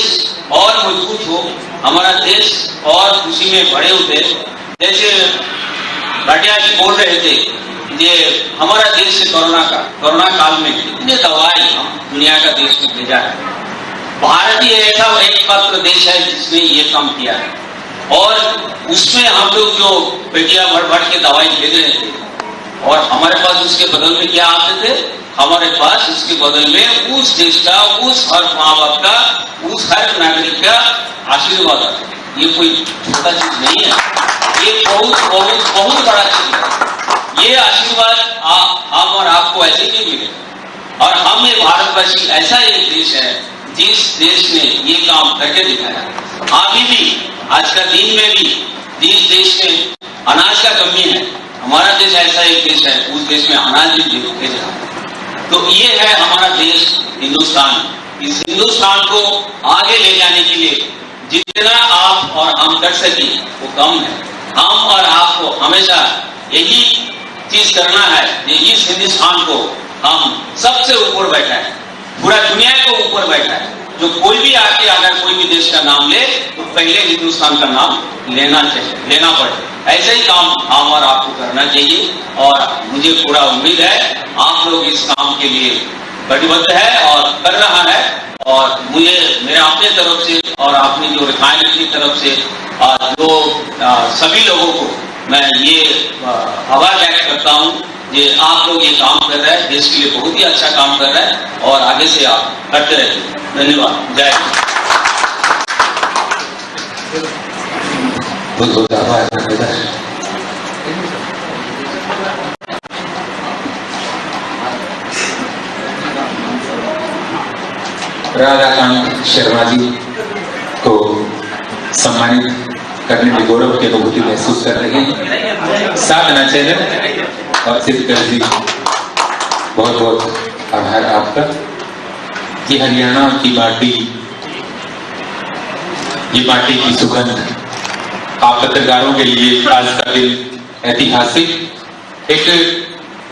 और मजबूत हो, हमारा देश और खुशी में भरे उठे। जैसे भाटिया जी बोल रहे थे ये हमारा देश से कोरोना काल में कितने दवाई हम दुनिया का देश में भेजा है। भारत ही ऐसा एकमात्र देश है जिसने ये काम किया है, और उसमें हम लोग जो पेटियां भर के दवाई भेज रहे थे, और हमारे पास उसके बदल में क्या आते थे, हमारे पास उसके बदल में उस देश का, उस हर माँ बाप का, उस हर नागरिक का आशीर्वाद आता है। ये कोई छोटा चीज नहीं है, ये बहुत बहुत बहुत बड़ा चीज है। ये आशीर्वाद हम और आपको ऐसे नहीं मिलेगा, और हम ये भारतवर्षी ऐसा एक देश है जिस देश ने ये काम करके दिखाया। अभी भी आज का दिन में भी जिस देश में अनाज का कमी है, हमारा देश ऐसा एक देश है, उस देश में अनाज भी भेज रहा है। तो ये है हमारा देश हिंदुस्तान। इस हिंदुस्तान को आगे ले जाने के लिए जितना आप और हम कर सके वो कम है। हम और आपको हमेशा यही चीज करना है, इस हिंदुस्तान को हम सबसे ऊपर बैठा है, पूरा दुनिया को ऊपर बैठा है। जो कोई भी आके अगर कोई भी देश का नाम ले तो पहले हिंदुस्तान का नाम लेना पड़े। ऐसा ही काम हम और आपको करना चाहिए, और मुझे पूरा उम्मीद है आप लोग इस काम के लिए प्रतिबद्ध है और कर रहा है। और मुझे मेरे अपने तरफ से और अपनी जो रिफाइनरी की तरफ से जो सभी लोगों को मैं ये आभार व्यक्त करता हूँ कि आप लोग ये काम कर रहे हैं, देश के लिए बहुत ही अच्छा काम कर रहे हैं, और आगे से आप करते रहिए। धन्यवाद। जय बहुत बहुत आभार। राधाकांत शर्मा जी को सम्मानित करने में गौरव की अनुभूति महसूस कर रहे हैं। साधना चैनल और सिद्धकर जी, बहुत बहुत आभार आपका। ये हरियाणा की माटी, ये माटी की सुगंध आप पत्रकारों के लिए आज का दिन ऐतिहासिक। एक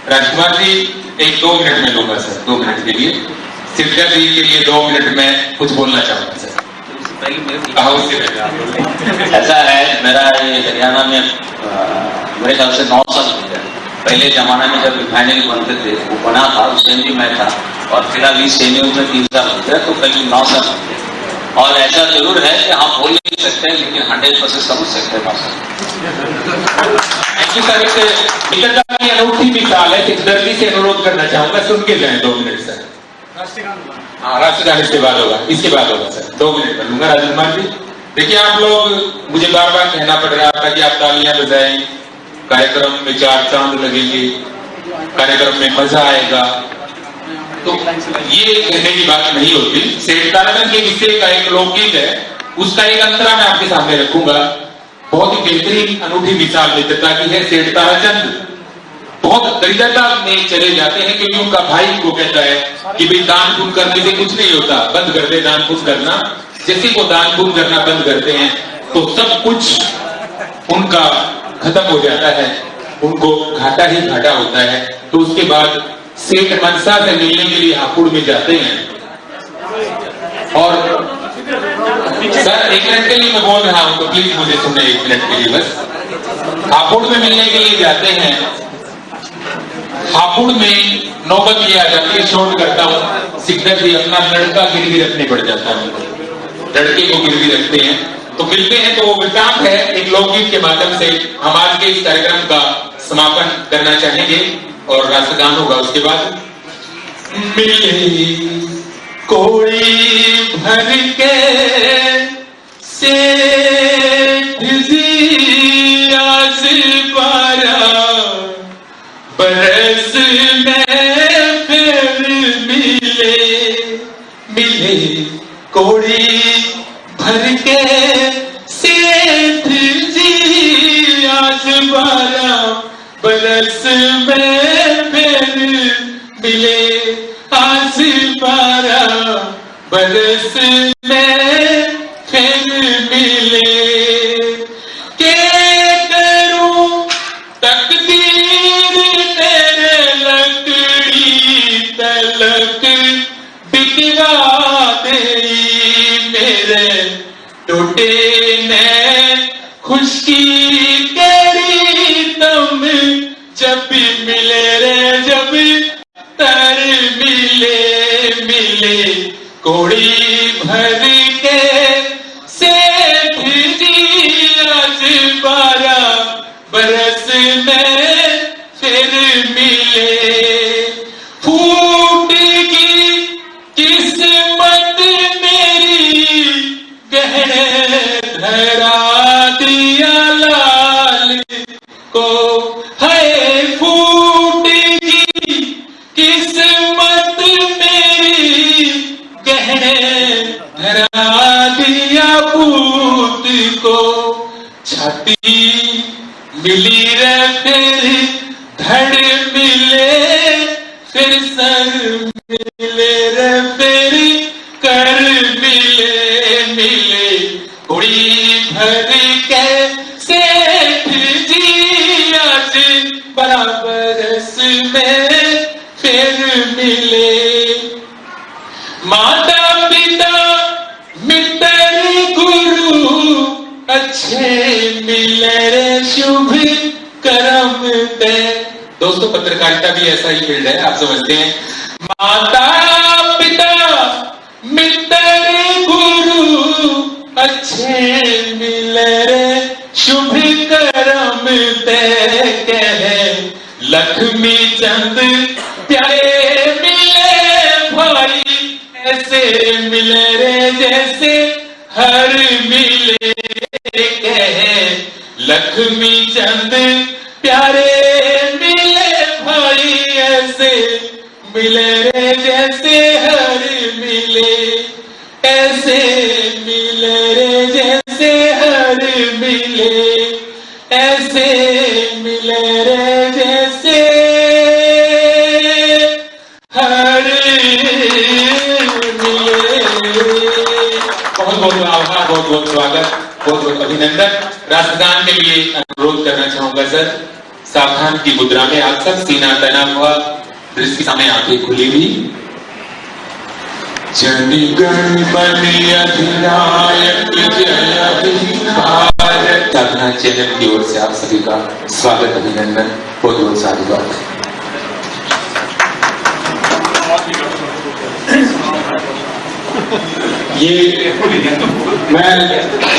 राजकुमार जी, एक 2 मिनट में लूंगा सर, 2 मिनट के लिए। सिद्धकर जी के लिए 2 मिनट में कुछ बोलना चाहूंगा सर। ऐसा है, मेरा ये हरियाणा में मेरे ख्याल से 9 साल हो गया। पहले जमाना में जब रिफाइनरी बनते थे, वो बना था, उस टाइम भी मैं था, और फिलहाल इस सेन्यू में 3 साल हो गया, तो करीब 9 साल हो गया। और ऐसा जरूर है कि हम बोल नहीं सकते हैं, लेकिन 100% समझ सकते हैं भाषा। Thank you sir. मित्रता की अनूठी मिसाल है। सिद्धकर से अनुरोध करना चाहूंगा, सुन के जाए 2 मिनट सर। हाँ, राष्ट्रगान इसके बाद होगा, इसके बाद होगा सर। 2 मिनट में लूंगा राजकुमार जी। देखिए, आप लोग, मुझे बार बार कहना पड़ रहा था कि आप तालियां बजाएं, कार्यक्रम में 4 चांद लगेंगे, कार्यक्रम में मजा आएगा। तो ये कहने की बात नहीं होती। सेठ ताराचंद के विषय का एक लोकगीत है, उसका एक अंतरा मैं आपके सामने रखूंगा। बहुत ही बेहतरीन अनूठी मिसाल मित्रता की है। सेठ ताराचंद बहुत दरिद्रता में चले जाते हैं, क्योंकि उनका भाई को कहता है कि भाई दान पुण्य करने से कुछ नहीं होता, बंद कर दे दान पुण्य करना। जैसे वो दान पुण्य करना बंद करते हैं तो सब कुछ उनका खत्म हो जाता है, उनको घाटा ही घाटा होता है। तो उसके बाद सेठ मनसा से मिलने के लिए हापुड़ में जाते हैं। और सर 1 मिनट के लिए मैं बोल रहा हूं, तो प्लीज मुझे सुनने 1 मिनट के लिए बस। हापुड़ में मिलने के लिए जाते हैं। हापुड़ में नौबत ये आ जाती है, शोध करता हूँ, सिद्धकर जी अपना लड़का गिरवी रखने पड़ जाता है, लड़के को गिरवी रखते हैं। तो मिलते हैं, तो वो वृतांत है एक लोकगीत के माध्यम से हम आज के इस कार्यक्रम का समापन करना चाहेंगे और राष्ट्रगान होगा उसके बाद। मिले कोड़ी भर के सेठ जी आज 12 बरस में फिर मिले कोड़ी भर के सेठ जी आज 12 बरस में फिर मिले, आज 12 बरस में फिर मिले। के करूं तकदीर तेरे लकड़ी तलक बिकवा दे, मेरे टूटे ने खुशकी तेरी तुम जब मिले रे, जब तर मिले कोड़ी भर के सेठ जी आज 12 बरस में फिर मिले। फूटेगी किस्मत मेरी गहने धरा दिया लाल को, है फूटेगी किस्मत मेरी गहने धरा दिया पूत को। छाती मिली रे फिर धड़ मिले, फिर सर मिले रे फिर कर मिले कुड़ी भर के सेठ जी आज 12 बरस में फिर मिले। माता पिता मित्र गुरु अच्छे मिले रे शुभ कर्म पे। दोस्तों, पत्रकारिता भी ऐसा ही फील्ड है, आप समझते हैं। माता पिता मित्र गुरु अच्छे मिले रे शुभ कर्म पे, कहे लक्ष्मी चंद प्यारे मिले भाई, ऐसे मिले रे जैसे हर मिले, कहे लक्ष्मी चंद प्यारे मिले भाई, ऐसे मिले रे जैसे हर मिले। ऐसे मिले रे जैसे हर मिले, ऐसे मिले रे जैसे हर मिले। बहुत बहुत आभार, बहुत बहुत स्वागत, बहुत बहुत अभिनंदन। राष्ट्रगान के लिए अनुरोध करना चाहूंगा सर, सावधान की मुद्रा में आप सब, सीना तना हुआ, दृष्टि सामने आंखें खुली हुई। जनगण मन अधिनायक जय भारत। साधना चैनल की ओर से आप सभी का स्वागत, अभिनंदन, बहुत बहुत साधुवाद। ये मैं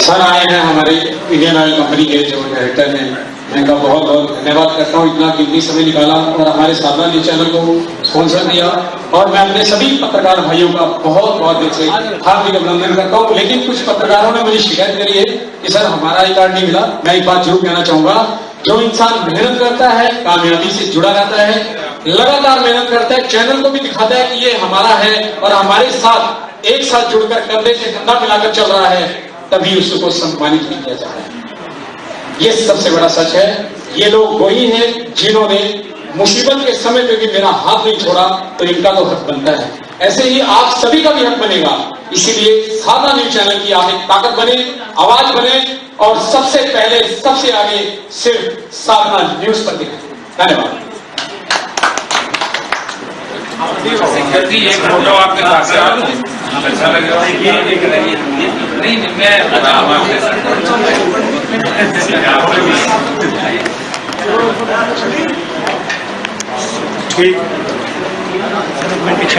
सर आए हैं हमारे इंडियन ऑयल कंपनी के जो डायरेक्टर हैं, मैं इनका बहुत बहुत धन्यवाद करता हूँ, इतना कीमती समय निकाला और हमारे साधना न्यूज चैनल को स्पॉन्सर दिया। और मैं अपने सभी पत्रकार भाइयों का बहुत बहुत दिल से हार्दिक अभिनंदन करता हूँ। लेकिन कुछ पत्रकारों ने मुझे शिकायत करी है कि सर हमारा आई कार्ड नहीं मिला। मैं एक बात जरूर कहना चाहूंगा, जो इंसान मेहनत करता है, कामयाबी से जुड़ा रहता है, लगातार मेहनत करता है, चैनल को भी दिखाता है कि ये हमारा है और हमारे साथ एक साथ जुड़कर कंधे से कंधा मिलाकर चल रहा है, तभी उसको सम्मानित भी किया जा रहा है। ये सबसे बड़ा सच है। ये लोग वही हैं जिन्होंने मुसीबत के समय पे भी मेरा हाथ नहीं छोड़ा, तो इनका तो हक बनता है। ऐसे ही आप सभी का भी हक बनेगा। इसीलिए साधना न्यूज चैनल की आप एक ताकत बने, आवाज बने और सबसे पहले सबसे आगे सिर्फ साधना न्यूज पर दिखाएं। धन्यवाद। एक फोटो आपके पास है, अच्छा लगा। नहीं मैं आपके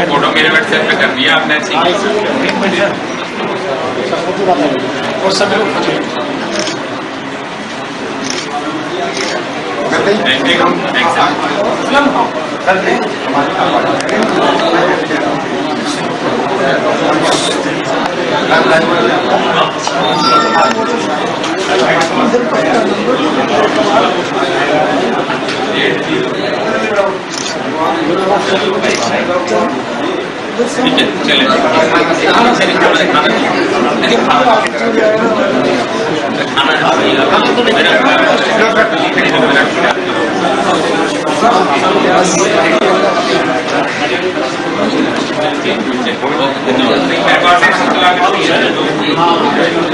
फोटो मेरे व्हाट्सएप पे कर दिया आपने। और सब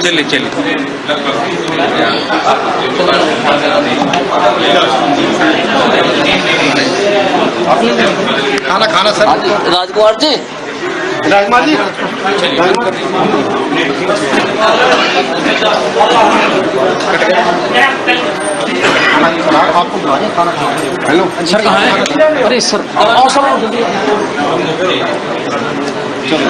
चलिए चलिए खाना खाना सर। राजकुमार जी, राजकुमार जी आपको बुला रहे हैं खाना खाना। हेलो सर कहाँ है? अरे सर आओ सर। चलो